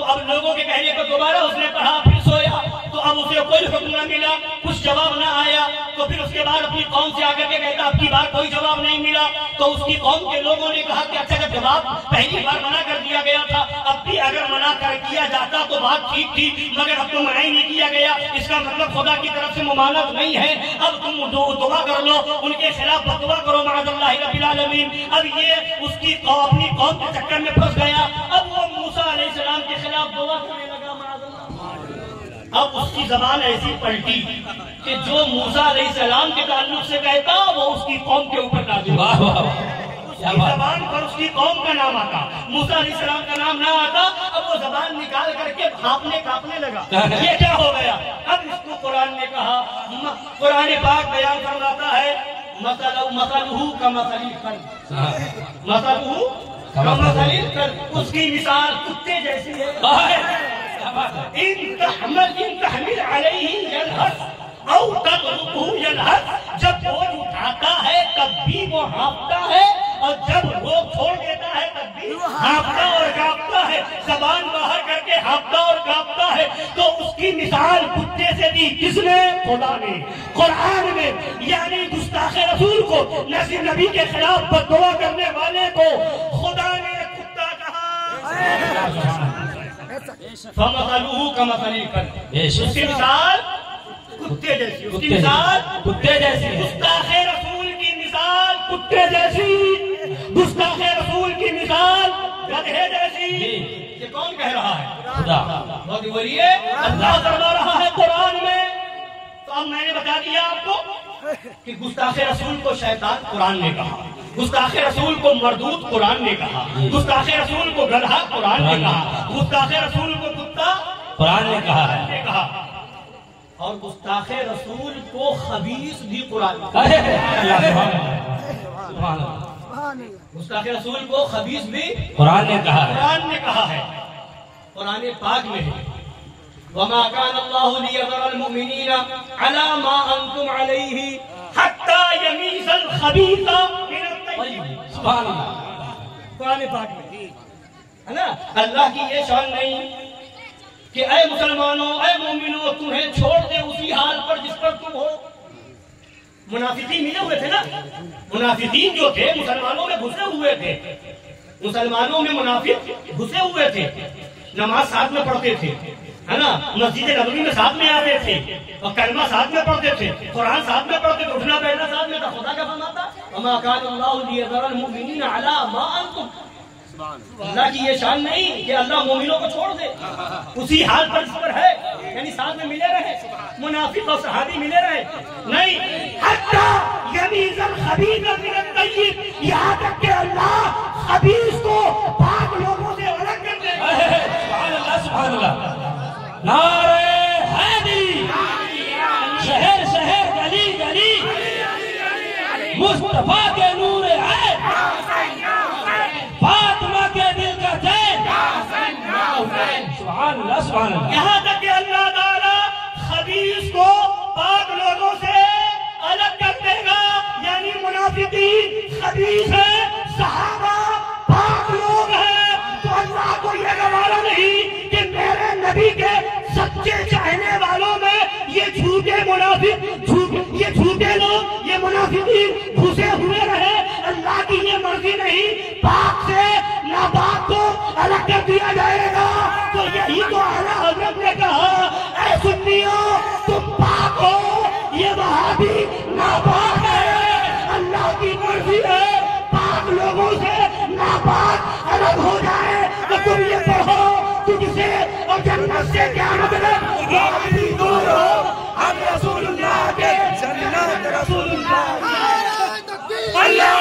اب لوگوں کے کہنے پر دوبارہ اس نے پڑھا، پھر سویا تو اب اسے کوئی حکم نہ ملا، کچھ جواب نہ آیا۔ تو پھر اس کے بعد اپنی قوم سے آ کر کے کہتا اب کی بار کوئی جواب نہیں ملا۔ تو اس کی قوم کے لوگوں نے کہا کہ اچھا جب جواب پہلی بار منع کر دیا گیا تھا، اب بھی اگر منع کر کیا جاتا تو بات ٹھیک تھی، مگر اب تو منع ہی نہیں کیا گیا، اس کا مطلب خدا کی طرف سے ممانعت نہیں ہے۔ اب تم دعا کر لو، ان کے خلاف بدعا کرو معاذ اللہ رب العالمین۔ اب یہ اس کی اپنی قوم کے چکر میں پھنس گیا، اب وہ موسیٰ علیہ السلام کے خلاف دعا کرنے لگا معاذ اللہ۔ اب اس کی زبان ایسی پلٹی کہ جو موسیٰ علیہ السلام کے تعلق سے کہتا وہ اس کی قوم کے اوپر نازل ہوتا۔ اس کی زبان پر اس کی قوم کا نام آتا، موسیٰ علیہ السلام کا نام نہ آتا۔ اب وہ زبان نکال کر کے کانپنے لگا، یہ کیا ہو گیا؟ اب اس کو قرآن نے کہا، قرآن پاک بیان فرماتا ہے مثلہ کمثل الکلب، مثلہ کمثل الکلب، اس کی مثال کتے جیسی ہے۔ ان تحمل علیہ یلہث او تترکہ یلہث، جب بوجھ اٹھاتا ہے تب بھی وہ ہانپتا ہے اور جب وہ چھوڑ دیتا ہے تب بھی ہانپتا اور کانپتا ہے، زبان باہر کر کے ہانپتا اور کانپتا ہے۔ تو اس کی مثال کتے سے دی، کس نے؟ خدا نے قرآن میں، یعنی گستاخ رسول کو، نصر نبی کے خلاف بددعا کرنے والے کو خدا نے کتا کہا۔ فَمَثَلُهُ كَمَثَلِ الْكَلْبِ، اس کی مثال کتے جیسی، اس کی مثال کتے جیسی، گستاخ رسول کی مثال کتے جیسی، گستاخ رسول کی مثال گدھے جیسی۔ یہ کون کہہ رہا ہے؟ خدا۔ بہت بولیے، اللہ فرما رہا ہے قرآن میں۔ تو اب میں نے بتا دیا آپ کو کہ گستاخ رسول کو شیطان قرآن نے کہا، گستاخ رسول کو مردود قرآن نے کہا، گستاخ رسول کو گدھا قرآن نے کہا، گستاخ رسول کو کتا قرآن نے کہا ہے، اور گستاخ رسول کو خبیث بھی قرآن نے کہا۔ گستاخ رسول کو خبیث بھی قرآن نے کہا ہے، قرآن نے کہا ہے، قرآن پاک میں ہے وَمَا كَانَ اللَّهُ لِيَذَرَ الْمُؤْمِنِينَ عَلَى مَا أَنْتُمْ عَلَيْهِ حَتَّى يَمِيزَ الْخَبِيثَ مِنَ الطَّيِّبِ۔ سبحان اللہ، قرآن پاک میں ہے نا۔ اللہ کی یہ شان نہیں کہ اے مسلمانوں، اے مومنوں، تمہیں چھوڑ دے اسی حال پر جس پر تم ہو۔ منافقین ملے ہوئے تھے نا، منافقین جو تھے مسلمانوں میں گھسے ہوئے تھے، مسلمانوں میں منافق گھسے ہوئے تھے، نماز ساتھ میں پڑھتے تھے ہے نا، مسجد نبوی میں ساتھ میں آتے تھے اور کلمہ ساتھ میں پڑھتے تھے، قرآن ساتھ میں پڑھتے تھے، اٹھنا بیٹھنا ساتھ میں تھا۔ خدا کا فرماتا وَمَا كَانَ اللَّهُ لِيَذَرَ الْمُؤْمِنِينَ عَلَى مَا أَنْتُمْ۔ اللہ کی یہ شان نہیں کہ اللہ مومنوں کو چھوڑ دے اسی حال پر جس پر ہے، یعنی ساتھ میں ملے رہے، منافق اور صحابی ملے رہے، نہیں، حتی یمیز الخبیث من الطیب، یہاں تک کہ اللہ خبیث کو پاک لوگوں سے الگ کر دے۔ سبحان اللہ، سبحان اللہ، نعرہ حیدری، شہر شہر گلی گلی مصطفیٰ کے نور ہے، فاطمہ کے دل کا چین، سبحان اللہ، سبحان اللہ، یہاں تک کہ اللہ تعالیٰ خبیث کو پاک لوگوں سے الگ کر دے گا، یعنی منافقین خبیث ہے، صحابہ پاک لوگ ہیں، تو اللہ کو یہ گوارا نہیں کہ میرے نبی کے سچے چاہنے والوں میں یہ جھوٹے منافق، یہ جھوٹے لوگ، یہ منافقین گھسے ہوئے رہے۔ اللہ کی یہ مرضی نہیں، پاک سے ناپاک کو الگ کر دیا جائے گا۔ تو یہی تو اعلیٰ حضرت نے کہا اے سنیوں تم پاک ہو، یہ وہابی ناپاک ہے۔ اللہ کی مرضی ہے پاک لوگوں سے ناپاک الگ ہو جائے۔ تو تم یہ پڑھو تجھ سے اور جنت سے کیا مطلب، وہابی دور ہو، ہم رسول اللہ کے جنت رسول اللہ۔ اللہ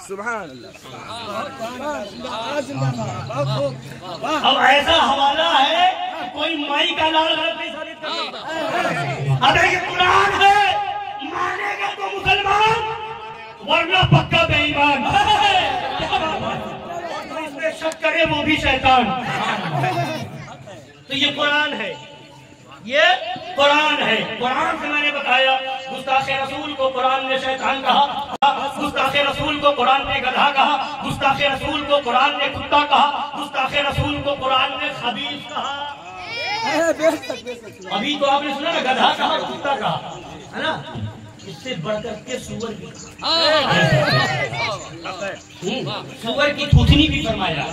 سبحان اللہ۔ اب ایسا حوالہ ہے کہ کوئی مائی کا لال غلط نہیں ثابت کر سکتا۔ اگر یہ قرآن ہے مانے گا تو مسلمان، ورنہ پکا بے ایمان، اس میں شک کرے وہ بھی شیطان۔ تو یہ قرآن ہے، یہ قرآن ہے۔ قرآن سے میں نے بتایا گستاخ رسول کو قرآن نے شیطان کہا، گستاخ رسول کو قرآن نے گدھا کہا، گستاخ رسول کو قرآن نے کتا کہا، گستاخ رسول کو قرآن نے خبیث کہا۔ ابھی تو آپ نے سنا نا، گدھا کہا، کتا کہا، ہے نا، اس سے بڑھ کر کے سور بھی سور کی تھوتنی بھی فرمایا۔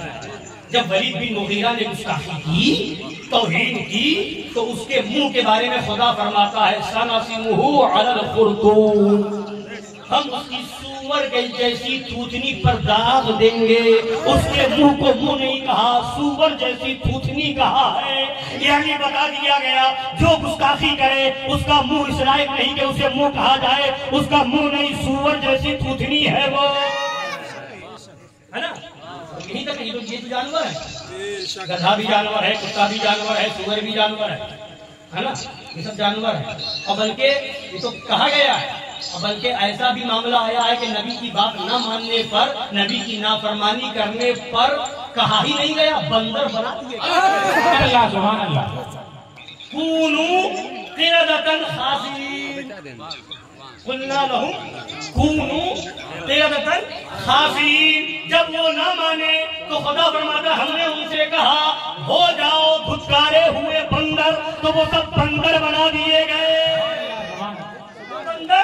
جب ولید بن مغیرہ نے گستاخی کی، توہین کی، تو اس کے منہ کے بارے میں خدا فرماتا ہے سَنَسِمُهُ عَلَى الْخُرْطُومِ، ہم اس کی سور جیسی تھوتنی پر داغ دیں گے۔ اس کے منہ کو منہ نہیں کہا، سور جیسی تھوتنی کہا ہے، یعنی بتا دیا گیا جو گستاخی کرے اس کا منہ اس لائق نہیں کہ اسے منہ کہا جائے، اس کا منہ نہیں، سور جیسی تھوتنی ہے وہ، ہے نا۔ یہی تک یہ تو جانور ہے، گدھا بھی جانور ہے، کتا بھی جانور ہے، سور بھی جانور ہے نا، یہ سب جانور ہے۔ اور بلکہ یہ تو کہا گیا ہے، اور بلکہ ایسا بھی معاملہ آیا ہے کہ نبی کی بات نہ ماننے پر، نبی کی نافرمانی کرنے پر کہا ہی نہیں گیا، بندر بنا دیے گئے۔ سبحان اللہ۔ کونوا قردۃ خاسئین، قلنا لهم کونوا قردۃ خاسئین۔ جب وہ نہ مانے تو خدا فرماتا ہم نے ان سے کہا ہو جاؤ دھتکارے ہوئے بندر، تو وہ سب بندر بنا دیے گئے، بندر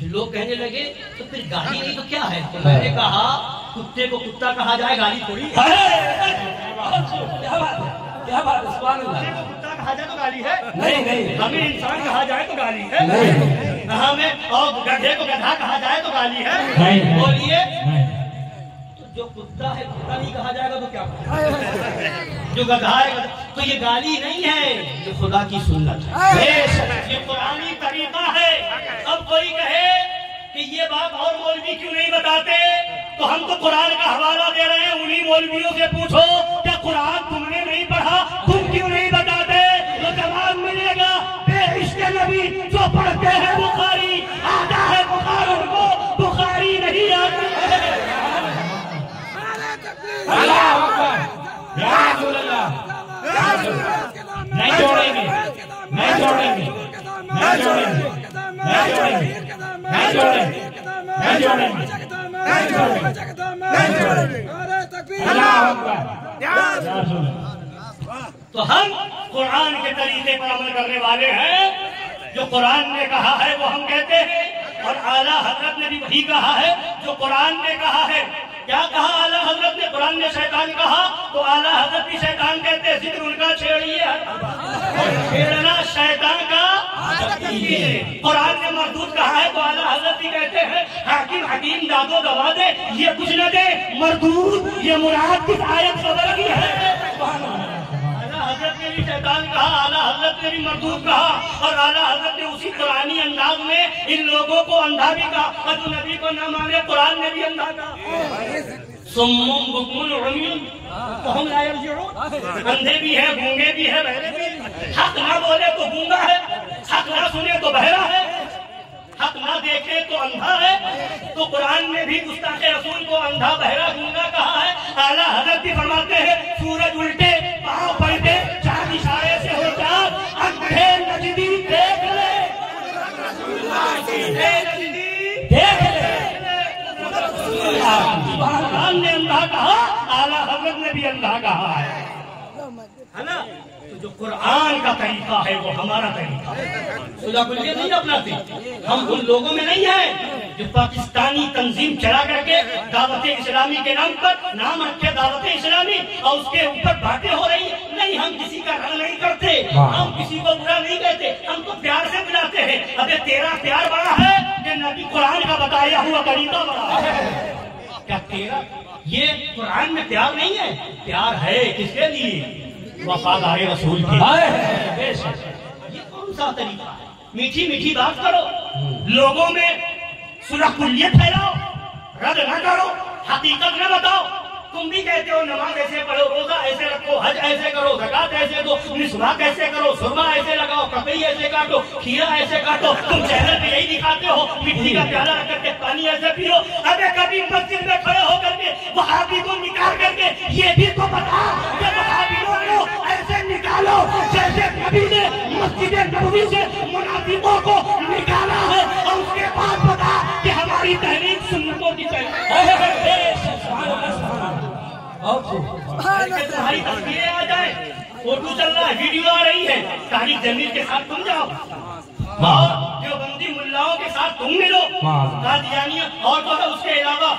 جو لوگ کہنے لگے تو پھر گالی نہیں تو کیا ہے؟ تو میں نے کہا کتے کو کتا کہا جائے گالی تھوڑی ہے۔ کیا بات ہے، سبحان اللہ۔ کتے کو کتا کہا جائے تو گالی ہے؟ نہیں، ہمیں انسان کہا جائے تو گالی ہے؟ ہمیں اور گدھے کو گدھا کہا جائے تو گالی ہے؟ بولیے جو کتا ہے کتا نہیں کہا جائے گا تو کیا کہا جائے گا؟ جو گدھا ہے تو یہ گالی نہیں ہے، یہ خدا کی سنت ہے، یہ قرآنی طریقہ ہے۔ اب کوئی کہے کہ یہ بات اور مولوی کیوں نہیں بتاتے، تو ہم تو قرآن کا حوالہ دے رہے ہیں، انہی مولویوں سے پوچھو کہ قرآن تم نے نہیں پڑھا، تم کیوں نہیں بتاتے؟ تو جواب ملے گا بے عشق نبی جو پڑھتے ہیں بخاری، آتا ہے بخار ان کو، بخاری نہیں آتی ہے۔ اللہ اکبر، یا رسول اللہ، نہیں چھوڑیں گے، نہیں چھوڑیں گے، نہیں چھوڑیں گے، نہیں چھوڑیں گے، نہیں چھوڑیں گے، نہیں چھوڑیں گے، نہیں چھوڑیں گے، نہیں چھوڑیں گے۔ اللہ اکبر، یا رسول اللہ۔ تو ہم قرآن کے طریقے پر عمل کرنے والے ہیں، جو قرآن نے کہا ہے وہ ہم کہتے ہیں، اور اعلیٰ حضرت نے بھی وہی کہا ہے جو قرآن نے کہا ہے۔ کیا کہا اعلیٰ حضرت نے؟ قرآن نے شیطان کہا تو اعلیٰ حضرت بھی شیطان کہتے ہیں، ذکر ان کا چھیڑیے، اور چھیڑنا شیطان کا قرآن نے مردود کہا ہے تو اعلیٰ حضرت بھی کہتے ہیں حاکم حکیم داد و دوا دے، یہ کچھ نہ دے، مردود یہ مراد کس آیت خبر کی ہے؟ اعلیٰ حضرت نے بھی شیطان کہا، اعلیٰ حضرت نے بھی مردود کہا، اور اعلیٰ حضرت نے اسی قرآنی انداز میں ان لوگوں کو اندھا بھی کہا، اور جو نبی کو نہ مانے قرآن نے بھی اندھا کہا۔ سمم بکم عمیون فہم لا یرجعون، اندھے بھی ہیں، گونگے بھی ہیں، بہرے بھی ہیں، حق نہ بولے تو گونگا ہے، حق نہ سنے تو بہرا ہے، حق نہ دیکھے تو اندھا ہے۔ تو قرآن نے بھی گستاخ رسول کو اندھا بہرا گونگا کہا ہے۔ اعلیٰ حضرت بھی فرماتے ہیں سورج الٹے پاؤں پلٹے چاند اشارے سے ہو جا، اندھے نجدی دیکھ لے، اندھے نجدی دیکھ لے۔ قرآن نے اندھا کہا، اعلیٰ حضرت نے بھی اندھا کہا ہے نا؟ تو جو قرآن کا طریقہ ہے وہ ہمارا طریقہ ہے، خدا کو یہ نہیں اپناتے۔ ہم ان لوگوں میں نہیں ہیں جو پاکستانی تنظیم چلا کر کے دعوت اسلامی کے نام پر نام رکھے دعوت اسلامی اور اس کے اوپر باتیں ہو رہی ہیں۔ نہیں، ہم کسی کا رنگ نہیں کرتے، ہم کسی کو برا نہیں کہتے، ہم تو پیار سے بلاتے ہیں۔ ابے تیرا پیار بڑا ہے کہ نبی قرآن کا بتایا ہوا طریقہ بڑا ہے؟ کیا تیرا یہ قرآن میں پیار نہیں ہے؟ پیار ہے کس کے لیے؟ وفادار رسول کی۔ یہ کون سا طریقہ ہے؟ میٹھی میٹھی بات کرو، لوگوں میں صلح کلیت پھیلاؤ، رد نہ کرو، حقیقت نہ بتاؤ۔ تم بھی کہتے ہو نماز ایسے پڑھو، روزہ ایسے رکھو، حج ایسے کرو، زکات ایسے دو، مسواک ایسے کرو، سرما ایسے لگاؤ، ککئی ایسے کاٹو، کھیرا ایسے کاٹو۔ تم چہرے پہ یہی دکھاتے ہو، مٹی کا پیالہ رکھ کر کے پانی ایسے پیو۔ ابے کبھی مسجد میں کھڑے ہو کر کے وہابی کو نکال کر کے یہ بھی تو بتا کہ وہابیوں کو ایسے نکالو جیسے نبی نے مسجد نبوی سے منافقوں کو نکالا ہے، اور اس کے بعد بتا کہ ہماری تحریک سنتوں کی تمہاری تصویریں آ جائیں، فوٹو چل رہا ہے، ویڈیو آ رہی ہے، تاریخ جمیل کے ساتھ تم جاؤ، اور دیوبندی ملاؤں کے ساتھ تم ملو، قادیانی اور جو ہے اس کے علاوہ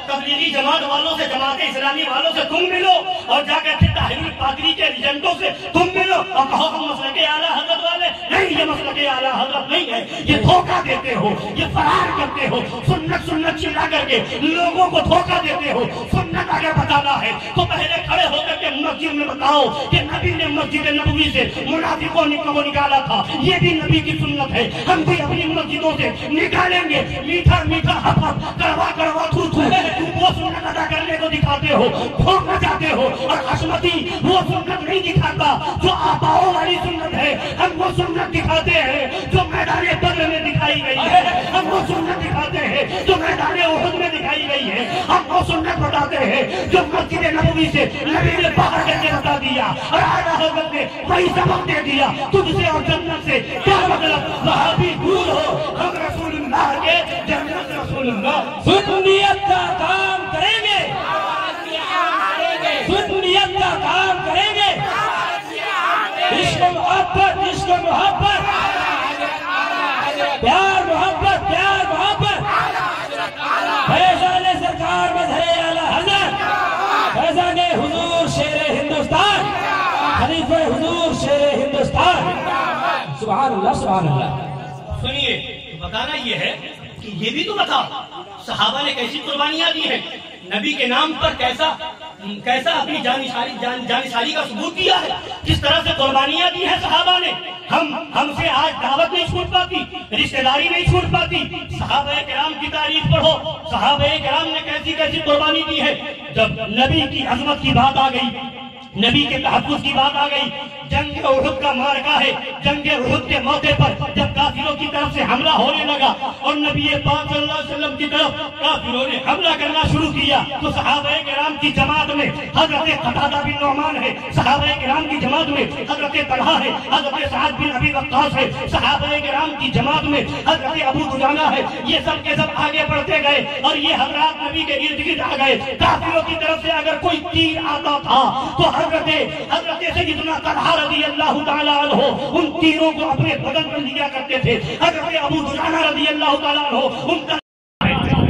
تبلیغی جماعت والوں سے، جماعت اسلامی والوں سے تم ملو، اور جا کر کے طاہر القادری کے ایجنٹوں سے تم ملو، اور کہو ہم مسلک اعلیٰ حضرت والے نہیں، یہ مسلک اعلیٰ حضرت نہیں ہے، یہ دھوکہ دیتے ہو، یہ فرار کرتے ہو، سنت سنت چلا کر کے لوگوں کو دھوکہ دیتے ہو۔ سنت اگر بتانا ہے تو پہلے کھڑے ہو کر کے مسجد میں بتاؤ کہ نبی نے مسجد نبوی سے منافقوں کو نکالا تھا، یہ بھی نبی کی سنت ہے، ہم بھی اپنی مسجدوں سے نکالیں گے۔ میٹھا میٹھا حق کڑوا کڑوا تھو تھو، تم وہ سنت ادا کرنے کو دکھاتے ہو، بھوکنا چاہتے ہو، اور حشمتی وہ سنت نہیں دکھاتا جو آباؤں والی سنت ہے، ہم وہ سنت دکھاتے ہیں جو میدان بدر میں دکھائی گئی ہے، ہم وہ سنت دکھاتے ہیں جو میدان احد میں دکھائی گئی ہے، ہم وہ سنت بتاتے ہیں جو مسجد نبوی سے نبی نے باہر کر کے بتا دیا، اور اعلیٰ حضرت نے وہی سبق دے دیا۔ تجھ سے اور جنت سے کیا مطلب؟ وہابی دور ہو، ہم رسول اللہ کے، جنت رسول اللہ۔ سنیت کا کام کریں گے، سنیت کا کام کریں گے، عشق محبت، عشق محبت، پیار محبت، پیار محبت۔ سبحان اللہ. سنیے بتانا یہ ہے کہ یہ بھی تو بتا صحابہ نے کیسی قربانیاں دی ہیں, نبی کے نام پر کیسا اپنی جانشاری کا ثبوت دیا ہے, کس طرح سے قربانیاں دی ہیں صحابہ نے. ہم سے آج دعوت نہیں چھوٹ پاتی, رشتہ داری نہیں چھوٹ پاتی. صحابہ کرام کی تاریخ پڑھو, صحابہ کرام نے کیسی کیسی قربانی دی ہے. جب نبی کی عظمت کی بات آ گئی, نبی کے تحفظ کی بات آ گئی, جنگ احد کا معرکہ ہے, جنگ احد کے موقع پر جب کافروں کی طرف سے حملہ ہونے لگا اور نبی پاک صلی اللہ علیہ وسلم کی طرف کافروں نے حملہ کرنا شروع کیا, تو صحابہ کرام کی جماعت میں حضرت قتادہ بن نعمان ہے, صحابہ کرام کی جماعت میں حضرت طلحہ ہے, حضرت سعد بن ابی وقاص ہے, صحابہ کرام کی جماعت میں حضرت ابو دجانہ ہے. یہ سب کے سب آگے بڑھتے گئے اور یہ حضرات نبی کے ارد گرد آ گئے. کافروں کی طرف سے اگر کوئی تیر آتا تھا تو حضرت سیدنا طلحہ رضی اللہ تعالیٰ عنہ ان تیروں کو اپنے بدن پر لیا کرتے تھے. حضرت ابو دجانہ رضی اللہ تعالیٰ عنہ ان کا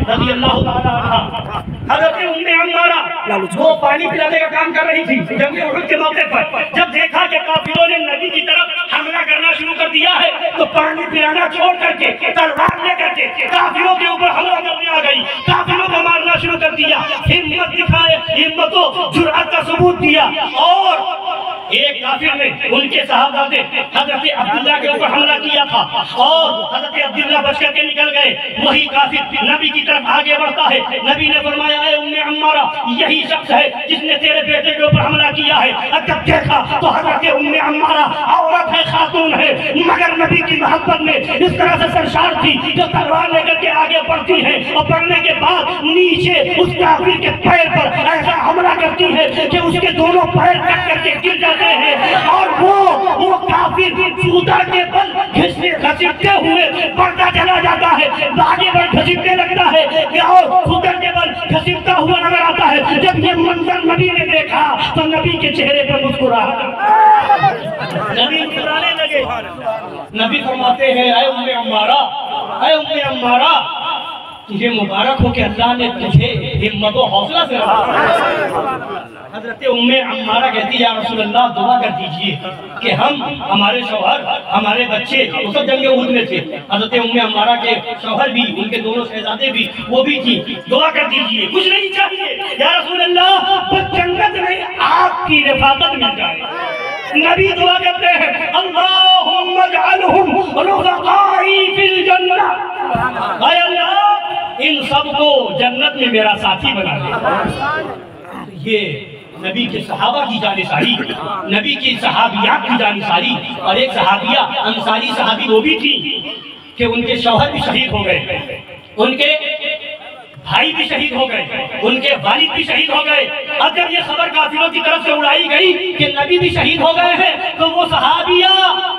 رضی اللہ تعالیٰ عنہ, حضرت ام عمارہ وہ پانی پلانے کا کام کر رہی تھی جنگ احد کے موقع پر. جب دیکھا کہ کافروں نے نبی کی طرف حملہ کرنا شروع کر دیا ہے تو پانی پلانا چھوڑ کر کے تلوار لے کر کے کافروں کے اوپر حملہ کرنے آ گئی, کافروں کو مارنا شروع کر دیا. ہمت دکھائے, ہمت و جرأت کا ثبوت دیا. اور ایک کافر نے ان کے صحابہ سے حضرت عبداللہ کے اوپر حملہ کیا تھا اور حضرت عبداللہ بچ کر کے نکل گئے. وہی کافر نبی کی طرف آگے بڑھتا ہے. نبی نے فرمایا اے ام عمارہ یہی شخص ہے جس نے تیرے بیٹے کے اوپر حملہ کیا ہے. جب دیکھا تو حضرت ام عمارہ عورت ہے, خاتون ہے, مگر نبی کی محبت میں اس طرح سے سرشار تھی جو تلوار لے کر کے آگے بڑھتی ہے اور بڑھنے کے بعد نیچے اس کافر کے پیر پر ایسا حملہ کرتی ہے کہ اس کے دونوں پیر کٹ کر کے گر جاتے ہیں اور وہ کافر چودر کے بل گھسیٹتے ہوئے بڑھتا چلا جاتا ہے, آگے بڑھ گھسیٹنے لگتا ہے اور چودر کے بل گھسیٹتا ہوا نظر آتا ہے. جب یہ منظر نبی نے دیکھا تو نبی کے چہرے پر مسکراہٹ, نبی مسکرانے لگے. نبی فرماتے ہیں اے ام عمارہ, اے ام عمارہ تجھے مبارک ہو کہ اللہ نے تجھے ہمت و حوصلہ سے رکھا. حضرت ام عمارہ کہتی ہے یا رسول اللہ دعا کر دیجئے کہ ہم, ہمارے شوہر, ہمارے بچے وہ سب جنگ احد میں تھے. حضرت ام عمارہ کے شوہر بھی, ان کے دونوں شہزادے بھی, وہ بھی تھی. دعا کر دیجئے, کچھ نہیں چاہیے یا رسول اللہ, بس جنت میں آپ کی رفاقت مل جائے. نبی دعا کرتے ہیں اللہم اجعلہم رفقائی فی الجنہ, اے اللہ ان سب کو جنت میں میرا ساتھی بنا دے. یہ نبی کے صحابہ کی جانشاری, نبی کی صحابیات کی جانشاری. اور ایک صحابیہ انصاری صحابی وہ بھی تھی کہ ان کے شوہر بھی شہید ہو گئے, ان کے بھائی بھی شہید ہو گئے, ان کے والد بھی شہید ہو گئے. اب جب یہ خبر کافروں کی طرف سے اڑائی گئی کہ نبی بھی شہید ہو گئے ہیں تو وہ صحابیہ,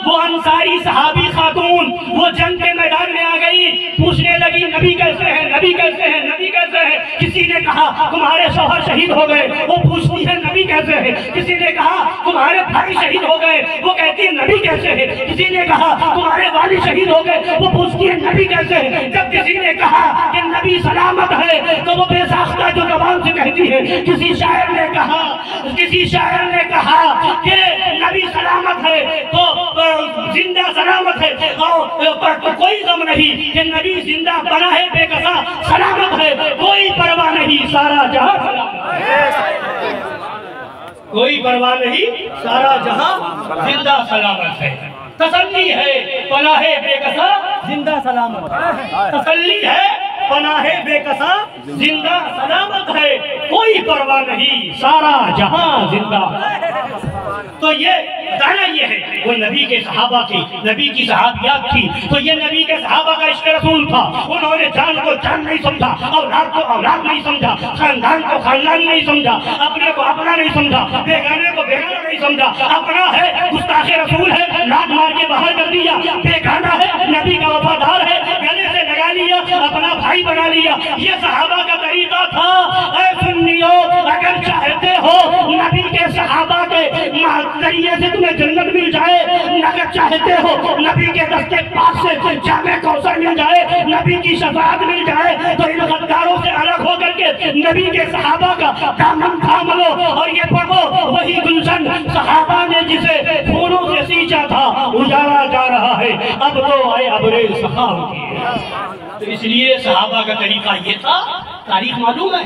وہ انصاری صحابی خاتون وہ جنگ کے میدان میں آ گئی, پوچھنے لگی نبی کیسے ہیں, نبی کیسے ہیں, نبی کیسے ہیں. کسی نے کہا تمہارے شوہر شہید ہو گئے, وہ پوچھتی ہے نبی کیسے ہیں. کسی نے کہا تمہارے بھائی شہید ہو گئے, وہ کہتی ہے نبی کیسے ہیں. کسی نے کہا تمہارے والد شہید ہو گئے, وہ پوچھتی ہے نبی کیسے ہیں. جب کسی نے کہا کہ نبی سلامت ہے تو وہ بے ساختہ جو زبان سے کہتی ہے. کسی شاعر نے کہا کہ نبی سلامت ہے تو زندہ سلامت ہے, اور کوئی غم نہیں کہ نبی زندہ بنا ہے بے قصا سلامت ہے, کوئی پرواہ نہیں سارا جہاں سلامت ہے, کوئی پرواہ نہیں سارا جہاں زندہ سلامت ہے. تسلی ہے پناہ بے قصا زندہ سلامت, تسلی ہے پناہ بے قصا زندہ سلامت ہے, کوئی پرواہ نہیں سارا جہاں زندہ. تو یہ بتانا یہ ہے وہ نبی کے صحابہ کی, نبی کی صحابیات تھی. تو یہ نبی کے صحابہ کا عشق رسول تھا. انہوں نے جان کو جان نہیں سمجھا, اولاد کو اولاد نہیں سمجھا, خاندان کو خاندان نہیں سمجھا, اپنے کو اپنا نہیں سمجھا, بیگانے کو بیگانہ نہیں سمجھا. اپنا ہے گستاخ رسول ہے, لات مار کے باہر کر دیا. بیگانہ ہے نبی کا وفادار ہے, گلے سے لگا لیا, اپنا بھائی بنا لیا. یہ صحابہ کا طریقہ تھا. اے سنیو, اگر چاہتے ہو نبی کے صحابہ کے ذریعے سے تمہیں جنت مل جائے, اگر چاہتے ہو نبی کے دستے پاک سے جامع کوثر مل جائے, نبی کی شفاعت مل جائے, تو ان غداروں سے الگ ہو کر کے نبی کے صحابہ کا دامن تھام لو اور یہ پڑھو وہی گلشن صحابہ نے جسے پھولوں سے سینچا تھا اجاڑا جا رہا ہے. اب اب تو آئے ابرے سخاو کی۔ تو اس لیے صحابہ کا طریقہ یہ تھا۔ تاریخ معلوم ہے،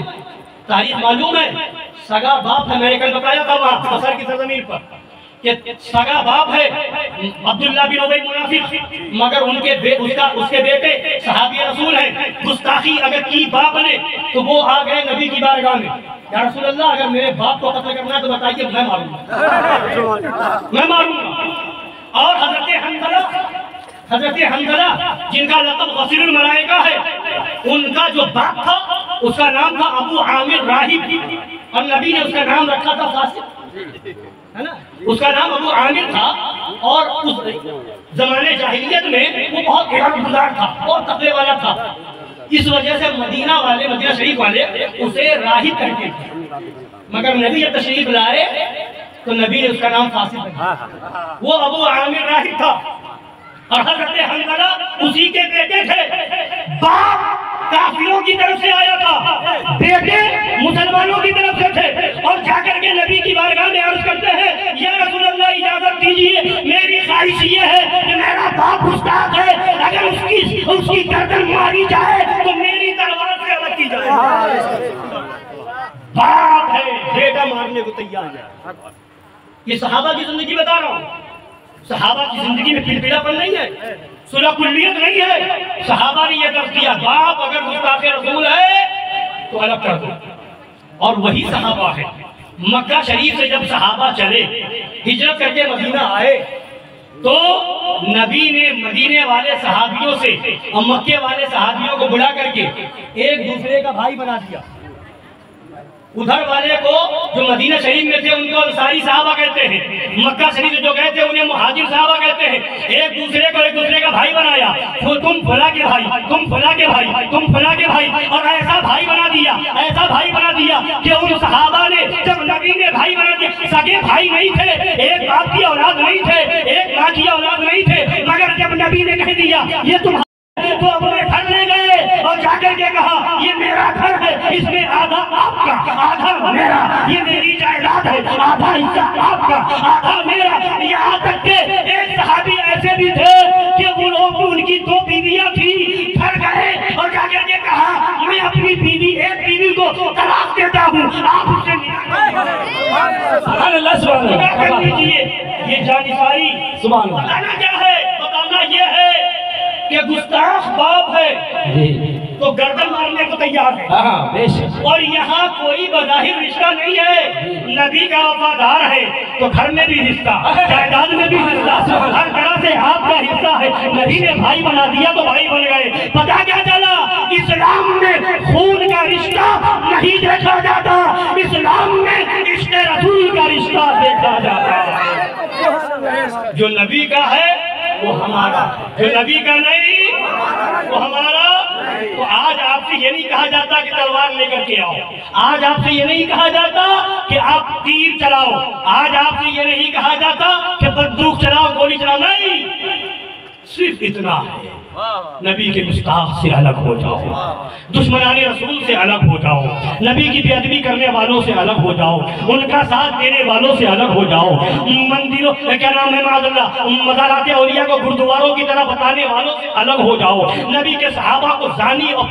تاریخ معلوم ہے، سگا باپ ہے، میں نے کل بتایا تھا وہاں مصر کی سرزمین پر کہ سگا باپ ہے عبداللہ بن ابی منافق، مگر اس کے بیٹے صحابی رسول ہیں۔ گستاخی اگر کی باپ نے تو وہ آ گئے نبی کی بارگاہ میں، یا رسول اللہ اگر میرے باپ کو قتل کرنا ہے تو بتائیے، میں ماروں گا، میں ماروں گا۔ اور حضرت حنظلہ جن کا لقب غسیل الملائکہ ہے، ان کا جو باپ تھا اس کا نام تھا ابو عامر راہب، اور نبی نے اس کا نام رکھا تھا فاسق، ہے نا، اس کا نام ابو عامر تھا۔ اور اس زمانے جاہلیت میں وہ بہت عبادت گزار تھا اور تقوی والا تھا، اس وجہ سے مدینہ شریف والے اسے راہب کہتے تھے، مگر نبی جب تشریف لائے تو نبی نے اس کا نام فاسق رکھا، وہ ابو عامر راہب تھا۔ اور حضرت حنظلہ اسی کے بیٹے تھے، باپ کافروں کی طرف سے آیا تھا، بیٹے مسلمانوں کی طرف سے تھے، اور جا کر کے نبی کی بارگاہ میں عرض کرتے ہیں یا رسول اللہ اجازت دیجیے، میری خواہش یہ ہے کہ میرا باپ گستاخ ہے، اگر اس کی گردن ماری جائے تو میری تلوار سے الگ کی جائے۔ باپ ہے بیٹا مارنے کو تیار ہے۔ یہ صحابہ کی زندگی بتا رہا ہوں، صحابہ کی زندگی میں پھرپھرا پن نہیں ہے، صلح کلیت نہیں ہے۔ صحابہ نے یہ درس دیا، باپ اگر گستاخ رسول ہے تو الگ کر دو۔ اور وہی صحابہ ہے، مکہ شریف سے جب صحابہ چلے ہجرت کر کے مدینہ آئے تو نبی نے مدینے والے صحابیوں سے اور مکے والے صحابیوں کو بلا کر کے ایک دوسرے کا بھائی بنا دیا۔ ادھر والے کو جو مدینہ شریف میں تھے ان کو انصاری صحابہ کہتے ہیں، مکہ شریف میں جو کہتے ہیں انہیں مہاجر صحابہ کہتے ہیں۔ ایک دوسرے کا بھائی بنایا، تم فلاں کے بھائی، تم فلاں کے بھائی، تم فلاں کے بھائی، اور ایسا بھائی بنا دیا، ایسا بھائی بنا دیا کہ ان صحابہ نے جب نبی نے بھائی بنا دیا، سگے بھائی نہیں تھے، ایک باپ کی اولاد نہیں تھے، ایک ماں کی اولاد نہیں تھے، مگر جب نبی نے کہہ دیا یہ تم تو اپنے گھر لے گئے اور جا کر کے کہا یہ میرا گھر ہے، اس میں آدھا آپ کا آدھا میرا، یہ میری جائیداد ہے، آدھا حصہ آپ کا آدھا میرا۔ یہاں تک کہ ایک صحابی ایسے بھی تھے کہ وہ لوگ ان کی 2 بیویاں تھی، گھر گئے اور جا کر کے کہا میں اپنی بیوی ایک بیوی کو طلاق دیتا ہوں، آپ اسے نکاح کر لیجیے۔ یہ جانساری بتانا کیا ہے؟ بتانا یہ ہے کہ گستاخ باپ ہے تو گردن مارنے کو تیار ہے، اور یہاں کوئی بظاہر رشتہ نہیں ہے، نبی کا وفادار ہے تو گھر میں بھی رشتہ، جائیداد میں بھی رشتہ، ہر طرح سے آپ کا حصہ ہے۔ نبی نے بھائی بنا دیا تو بھائی بن گئے۔ پتہ کیا چلا؟ اسلام میں خون کا رشتہ نہیں دیکھا جاتا، اسلام میں عشق رسول کا رشتہ دیکھا جاتا ہے۔ جو نبی کا ہے وہ ہمارا، جو نبی کا نہیں وہ ہمارا۔ تو آج آپ سے یہ نہیں کہا جاتا کہ تلوار لے کر کے آؤ، آج آپ سے یہ نہیں کہا جاتا کہ آپ تیر چلاؤ، آج آپ سے یہ نہیں کہا جاتا کہ بندوق چلاؤ، گولی چلاؤ، نہیں، صرف اتنا ہے نبی کے گستاخ سے الگ ہو جاؤ، دشمنان رسول سے الگ ہو جاؤ، نبی کی بے ادبی کرنے والوں سے الگ ہو جاؤ، ان کا ساتھ دینے والوں سے الگ ہو جاؤ، مندروں کیا نام ہے معاذ اللہ مزارات اولیاء کو گردواروں کی طرح بتانے والوں سے الگ ہو جاؤ، نبی کے صحابہ کو زانی اور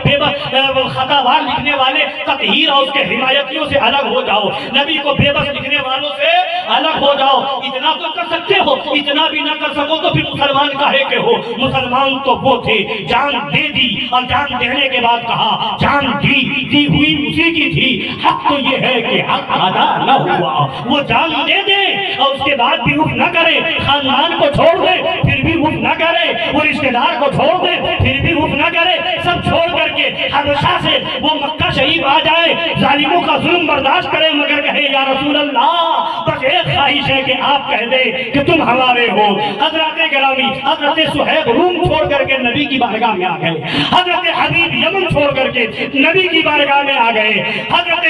خطاوار لکھنے والے تطہیر اور اس کے حمایتیوں سے الگ ہو جاؤ، نبی کو بے بس لکھنے والوں سے الگ ہو جاؤ۔ اتنا تو کر سکتے ہو، اتنا بھی نہ کر سکو تو پھر مسلمان کہے کہ ہو؟ مسلمان تو وہ تھے جان دے دی، اور جان دینے کے بعد کہا جان دی ہوئی اسی کی تھی، حق تو یہ ہے کہ حق ادا نہ ہوا، وہ جان دے دے اور اس کے بعد بھی رخ نہ کرے، خاندان کو چھوڑ دے پھر بھی رخ نہ کرے، وہ رشتہ دار کو چھوڑ دے پھر بھی رخ نہ کرے، سب چھوڑ کر کے حبشہ سے وہ مکہ شریف آ جائے، ظالموں کا ظلم برداشت کرے، مگر کہے یا رسول اللہ بس ایک خواہش ہے کہ آپ کہہ دیں کہ تم ہمارے ہو۔ حضرت گرامی حضرت صہیب روم چھوڑ کر کے نبی کی بارگاہ میں آ گئے، حضرت حبیب یمن چھوڑ کر کے نبی کی بارگاہ میں آ گئے، حضرت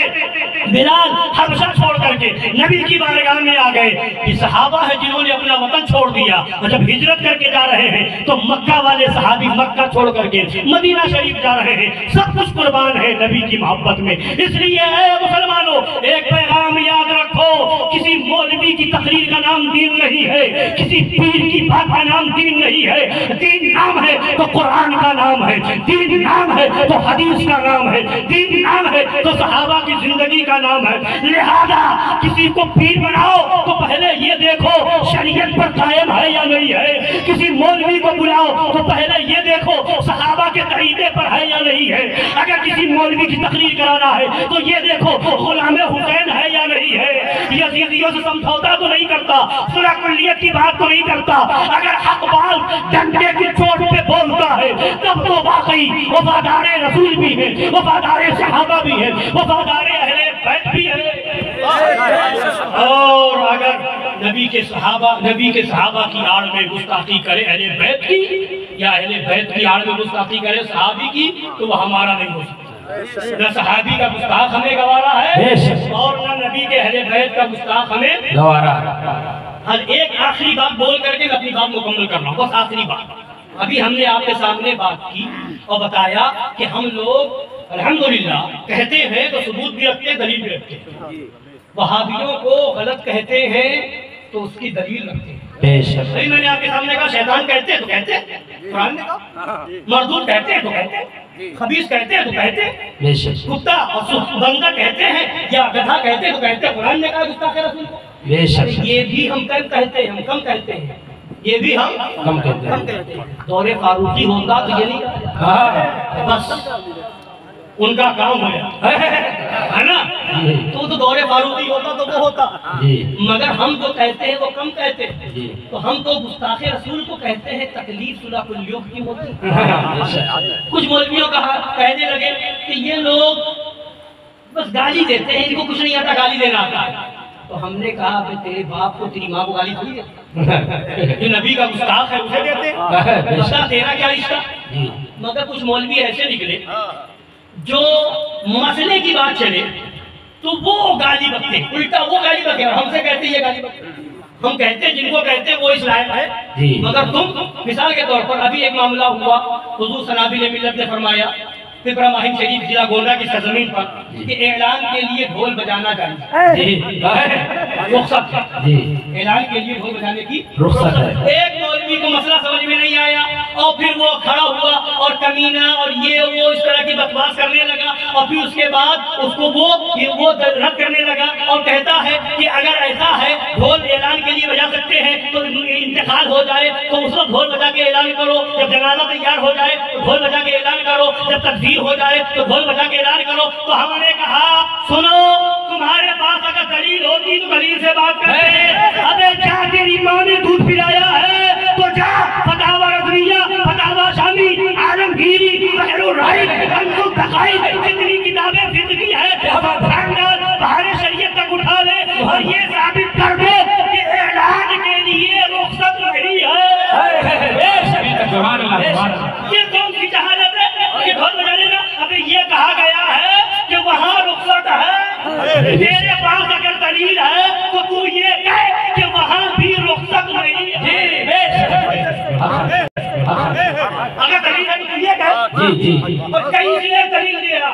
بلال حبشہ چھوڑ کر کے نبی کی بارگاہ میں آ گئے. یہ صحابہ ہیں جنہوں نے اپنا وطن چھوڑ دیا اور جب ہجرت کر کے جا رہے ہیں تو مکہ والے صحابی مکہ چھوڑ کر کے مدینہ شریف جا رہے ہیں. سب کچھ قربان ہے نبی کی محبت میں. اس لیے اے مسلمانوں ایک پیغام یاد رکھو, کسی مولوی کی تقریر کا نام دین نہیں ہے, کسی پیر کی بات کا نام دین نہیں ہے. دین نام ہے تو قرآن کا نام ہے, دین نام ہے تو حدیث کا نام ہے, دین نام ہے تو صحابہ کی زندگی کا نام ہے. لہذا کسی کو پیر بناؤ تو پہلے یہ دیکھو شریعت پر قائم ہے یا نہیں ہے. کسی مولوی کو بلاؤ تو پہلے یہ دیکھو صحابہ کے طریقے پر ہے یا نہیں ہے. اگر کسی مولوی کی تقریر کرانا ہے تو یہ دیکھو غلام حسین ہے یا نہیں ہے. یزیدیوں سے سمجھوتا تو نہیں کرتا, صلح کلیت کی بات تو نہیں کرتا. اگر حق بال ڈنڈے کی چوٹ پہ بولتا ہے تب تو واقعی وفادار رسول بھی ہے, وفادار صحابہ بھی ہے, وفادار اہل بیت بھی ہے. اور اگر نبی کے صحابہ کی آڑ میں گستاخی کرے اہل بیت کی, یا اہل بیت کی آڑ میں گستاخی کرے صحابی کی, تو وہ ہمارا نہیں ہو سکتا. نہ صحابی کا گستاخ ہمیں گوارا ہے اور نہ نبی کے اہل بیت کا گستاخ ہمیں گوارا ہے. ایک آخری بات بول کر کے اپنی بات مکمل کر رہا ہوں, بس آخری بات. ابھی ہم نے آپ کے سامنے بات کی اور بتایا کہ ہم لوگ الحمدللہ کہتے ہیں تو ثبوت بھی رکھتے ہیں, دلیل بھی رکھتے ہیں. وہابیوں کو غلط کہتے ہیں تو اس کی دلیل رکھتے ہیں. نہیں, میں نے آپ کے سامنے کہا شیطان کہتے ہیں تو کہتے ہیں, قرآن نے کہا. مردود کہتے ہیں تو کہتے ہیں, خبیث کہتے ہیں تو کہتے ہیں, کتا اور بندہ کہتے ہیں یا گدھا کہتے ہیں تو کہتے ہیں. قرآن نے کہا گستاخ رسول کو. یہ بھی ہم کم کہتے ہیں, ہم کم کہتے ہیں, یہ بھی ہم کم کہتے ہیں. دور فاروقی ہوتا تو یہ نہیں کہا, بس ان کا کام ہے نا. تو دور فاروقی ہوتا تو وہ ہوتا, مگر ہم جو کہتے ہیں وہ کم کہتے ہیں. تو ہم تو گستاخ رسول کو کہتے ہیں تکلیف صلح کلیت کی ہوتی. کچھ مولویوں کا کہنے لگے کہ یہ لوگ بس گالی دیتے ہیں, ان کو کچھ نہیں آتا, گالی دینا آتا ہے. تو ہم نے کہا کہ تیرے باپ کو تیری ماں کو گالی تھی ہے, جو نبی کا گستاخ ہے اسے دیتے ہیں, بتا تیرا کیا رشتہ. مگر کچھ مولوی ایسے نکلے جو مسئلے کی بات چلے تو وہ گالی بکتے, الٹا وہ گالی بکتے اور ہم سے کہتے یہ گالی بکتے. ہم کہتے ہیں جن کو کہتے ہیں وہ اس لائق ہے, مگر تم مثال کے طور پر ابھی ایک معاملہ ہوا, حضور سنابل ملت نے فرمایا پپرا ماہم شریف ضلع گونڈہ کی سرزمین پر کہ اعلان کے لیے ڈھول بجانا چاہیے, رخصت ہے, اعلان کے لیے ڈھول بجانے کی رخصت ہے. ایک مولوی کو مسئلہ سمجھ میں نہیں آیا اور پھر وہ کھڑا ہوا اور کمینہ اور یہ وہ اس طرح کی بکواس کرنے لگا, اور پھر اس کے بعد اس کو وہ رد کرنے لگا اور کہتا ہے کہ اگر ایسا ہے ڈھول اعلان کے لیے بجا سکتے ہیں تو انتقال ہو جائے تو اس وقت ڈھول بجا کے اعلان کرو, جب جنازہ تیار ہو جائے تو ڈھول بجا کے اعلان کرو, جب تکبیر ہو جائے تو ڈھول بجا کے اعلان کرو. تو ہم نے کہا سنو, تمہارے پاس اگر دلیل ہوتی تو دلیل سے بات کرتے. ابے جا تیری ماں نے دودھ پلایا ہے تو جا فتاوی رضویہ, فتاوی شامی, عالمگیری, بحر الرائق, کنز الدقائق, جتنی کتابیں فقہی ہے بہار شریعت تک اٹھا لے اور یہ ثابت کر دے کہ اعلان کے لیے رخصت نہیں ہے. یہ کون سی جہالت ہے کہ ڈھول بجانے کا؟ ابھی یہ کہا گیا ہے کہ وہاں رخصت ہے, تیرے پاس اگر دلیل ہے تو تو یہ کہے کہ وہاں بھی رخصت نہیں ہے. اگر دلیل ہے تو یہ کہے, اور کئی سے دلیل لیا,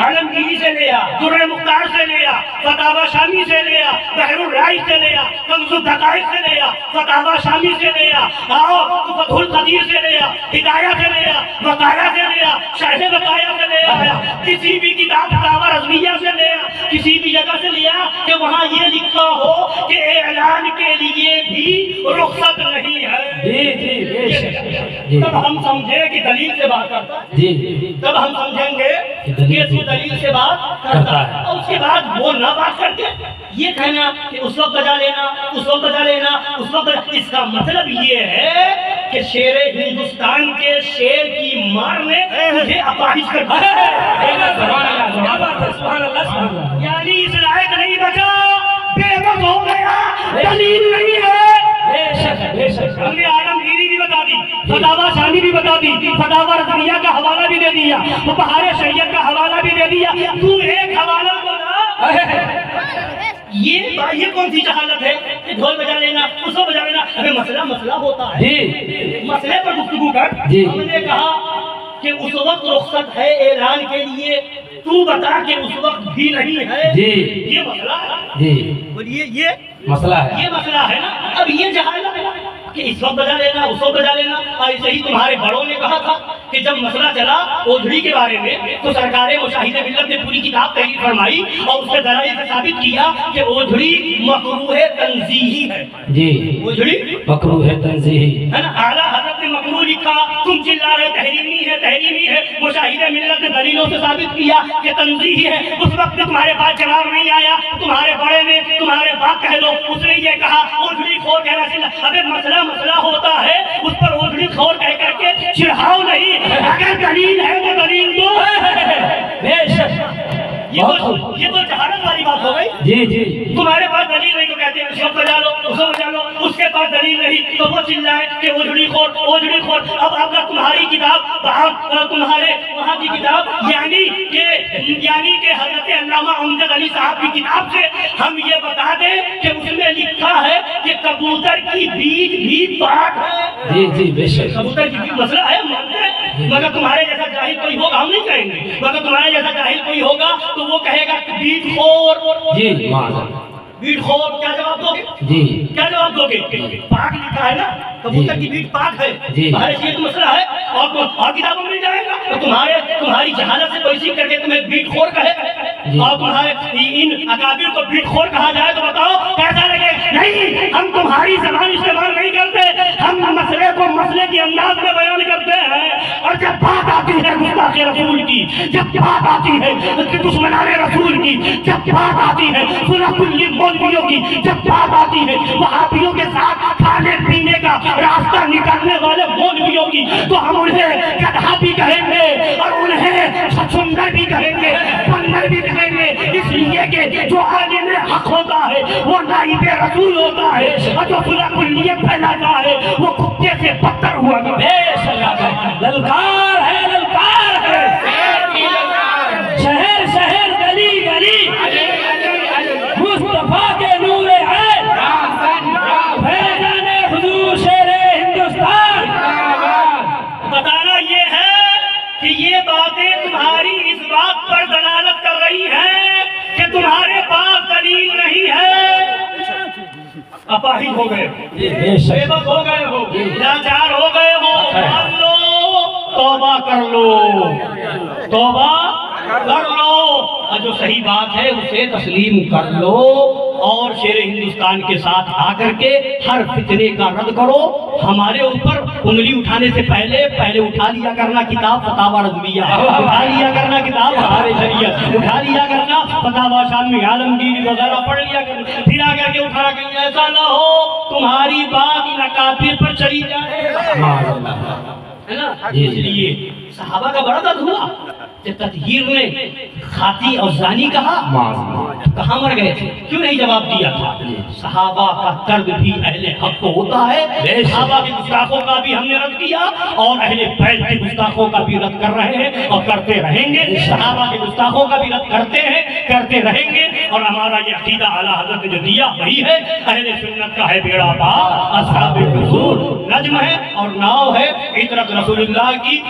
عالمگیری سے لیا, درر مختار سے لیا, فتاوی شامی سے لیا, بحر الرائق سے لیا, کنز الدقائق سے لیا, فتاوی شامی سے لیا, فتح القدیر سے لیا, ہدایہ سے لیا, وقایہ سے لیا, شرح وقایہ سے لیا, کسی بھی کتاب فتاوی رضویہ سے لیا, کسی بھی جگہ سے لیا کہ وہاں یہ لکھا ہو کہ اعلان کے لیے بھی رخصت نہیں ہے. تب ہم سمجھے کہ دلیل سے بات کرتا ہے, تب ہم سمجھیں گے کہ اس دلیل سے بات کرتا ہے. اور اس کے بعد وہ نہ بات کر کے یہ کہنا کہ اس وقت بجا لینا, اس وقت بجا لینا, اس وقت, اس کا مطلب یہ ہے کہ شیر ہندوستان کے شیر کی مار نے مجھے اپاہج کر دیا. یعنی اس لائق نہیں بچا, بے وقت ہو گیا, دلیل نہیں ہے. ہم نے عالمگیری بھی بتا دی, فتاوی شامی بھی بتا دی, فتاوی رضویہ کا حوالہ بھی دے دیا, بہار شریعت کا حوالہ بھی دے دیا. تو ایک حوالہ کو نا یہ کون سی جہالت ہے کہ ڈھول بجا لینا اس کو بجا لینا؟ ابھی مسئلہ ہوتا ہے جی مسئلے پر گفتگو کر. ہم نے کہا کہ اس وقت رخصت ہے اعلان کے لیے، تو بتا کہ اس وقت بھی نہیں ہے. جی یہ مسئلہ ہے جی بولیے یہ مسئلہ ہے. یہ مسئلہ ہے نا. اب یہ جہالت ہے کہ اس وقت بجا لینا اس وقت بجا لینا. ایسے ہی تمہارے بڑوں نے کہا تھا کہ جب مسئلہ چلا اوجھڑی کے بارے میں تو سرکار مشاہد ملت نے پوری کتاب تحریر فرمائی اور اس کے دلائل سے ثابت کیا کہ اوجھڑی مکروہ تنزیہی ہے. جی اوجھڑی مکروہ تنزیہی ہے نا. اعلیٰ حضرت نے مکروہ لکھا، تم چلا رہے تحریمی ہے. مشاہد ملت نے دلیلوں سے ثابت کیا کہ تنزیہی ہے. اس وقت تمہارے پاس جواب نہیں آیا، تمہارے بڑے نے تمہارے باپ کہہ دو اس نے یہ کہا اوجھڑی خور کہنا چاہیے. ابھی مسئلہ ہوتا ہے اس پر اوجھڑی خور کہہ کر کے چڑھاؤ نہیں. اگر دلیل ہے وہ دلیل دو. بے شک یہ تو جہالت والی بات ہو گئی. جی جی تمہارے پاس دلیل نہیں تو کہتے ہیں اس کو بجا لو اس کو بجا لو. اس کے پاس دلیل نہیں تو وہ چلائے کہ اوجھڑی خور اوجھڑی خور. اب اگر تمہاری کتاب تمہارے وہاں کی کتاب یعنی کہ حضرت علامہ امجد علی صاحب کی کتاب سے ہم یہ بتا دیں کہ اس میں لکھا ہے کہ کبوتر کی بیج بھی پاک ہے. جی جی بے شک کبوتر کی بیج مسئلہ ہے مانتے ہیں. مگر تمہارے جیسا جاہل کوئی ہوگا ہم نہیں کہیں گے، مگر تمہارے جیسا جاہل کوئی ہوگا تو وہ کہے گا کہ بیج خور. جی معذرت بیٹ خور کیا جواب دو گے؟ جی کیا جواب دو گے؟ پاک لکھا ہے نا کبوتر کی بیٹ پاک ہے. جی تمہارے سے یہ مسئلہ ہے اور کتابوں میں جائے گا تو تمہاری جہالت سے کوئی سیکھ کر کے تمہیں بیٹ خور کہے اور تمہارے ان اکابر کو بیٹ خور کہا جائے تو بتاؤ کیسا لگے؟ نہیں، ہم تمہاری زبان استعمال نہیں کرتے، ہم مسئلے کو مسئلے کے انداز میں بیان کرتے ہیں. اور جب بات آتی ہے گستاخ رسول کی، جب بات آتی ہے دشمنان رسول کی، جب بات آتی ہے سلف مولویوں کی، جب بات آتی ہے وہابیوں کے ساتھ کھانے پینے کا راستہ نکالنے والے مولویوں کی، تو ہم انہیں گدھا بھی کہیں گے اور انہیں چھچھندر بھی کہیں گے، بندر بھی کہیں گے. اس لیے کہ جو عالم حق ہوتا ہے وہ نائب رسول ہوتا ہے اور جو صلح کلیت پھیلاتا ہے وہ کتے سے بدتر ہوا کرتا ہے. للکار ہے للکار ہے. شہر شہر گلی گلی مصطفیٰ کے نور عین فیضان حضور شیر ہندوستان. بتانا یہ ہے کہ یہ باتیں تمہاری اس بات پر دلالت کر رہی ہیں کہ تمہارے پاس دلیل نہیں ہے. اپاہج ہو گئے، بے بس ہو گئے ہو، لاچار ہو گئے ہو. مان لو، توبہ کر لو، توبہ کر لو اور جو صحیح بات ہے اسے تسلیم کر لو اور شیر ہندوستان کے ساتھ آ کر کے ہر فتنے کا رد کرو. ہمارے اوپر انگلی اٹھانے سے پہلے اٹھا لیا کرنا کتاب فتاوی رضویہ، اٹھا لیا کرنا کتاب بہار شریعت، اٹھا لیا کرنا فتاوی شامی عالمگیر وغیرہ پڑھ لیا کرنا. پھر آ کر کے اٹھا کہیں ایسا نہ ہو تمہاری بات ان اکابر پر چلی جائے، ہے نا. اس لیے صحابہ کا بڑا درد ہوا کہ تطہیر نے خاطی اور زانی کہا، کہاں مر گئے تھے؟ کیوں نہیں جواب دیا تھا؟ صحابہ کا درد بھی اہل حق کو ہوتا ہے. صحابہ کی گستاخوں کا بھی ہم نے رد کیا اور اہل بیت کی گستاخوں کا بھی رد کر رہے ہیں اور کرتے رہیں گے. صحابہ کی گستاخوں کا بھی رد کرتے ہیں، کرتے رہیں گے. اور ہمارا یہ عقیدہ اعلیٰ حضرت نے جو دیا وہی ہے. اہل سنت کا ہے بیڑا پار، اصحاب الرسول نجم ہے اور ناؤ ہے عطرت رسول اللہ کی.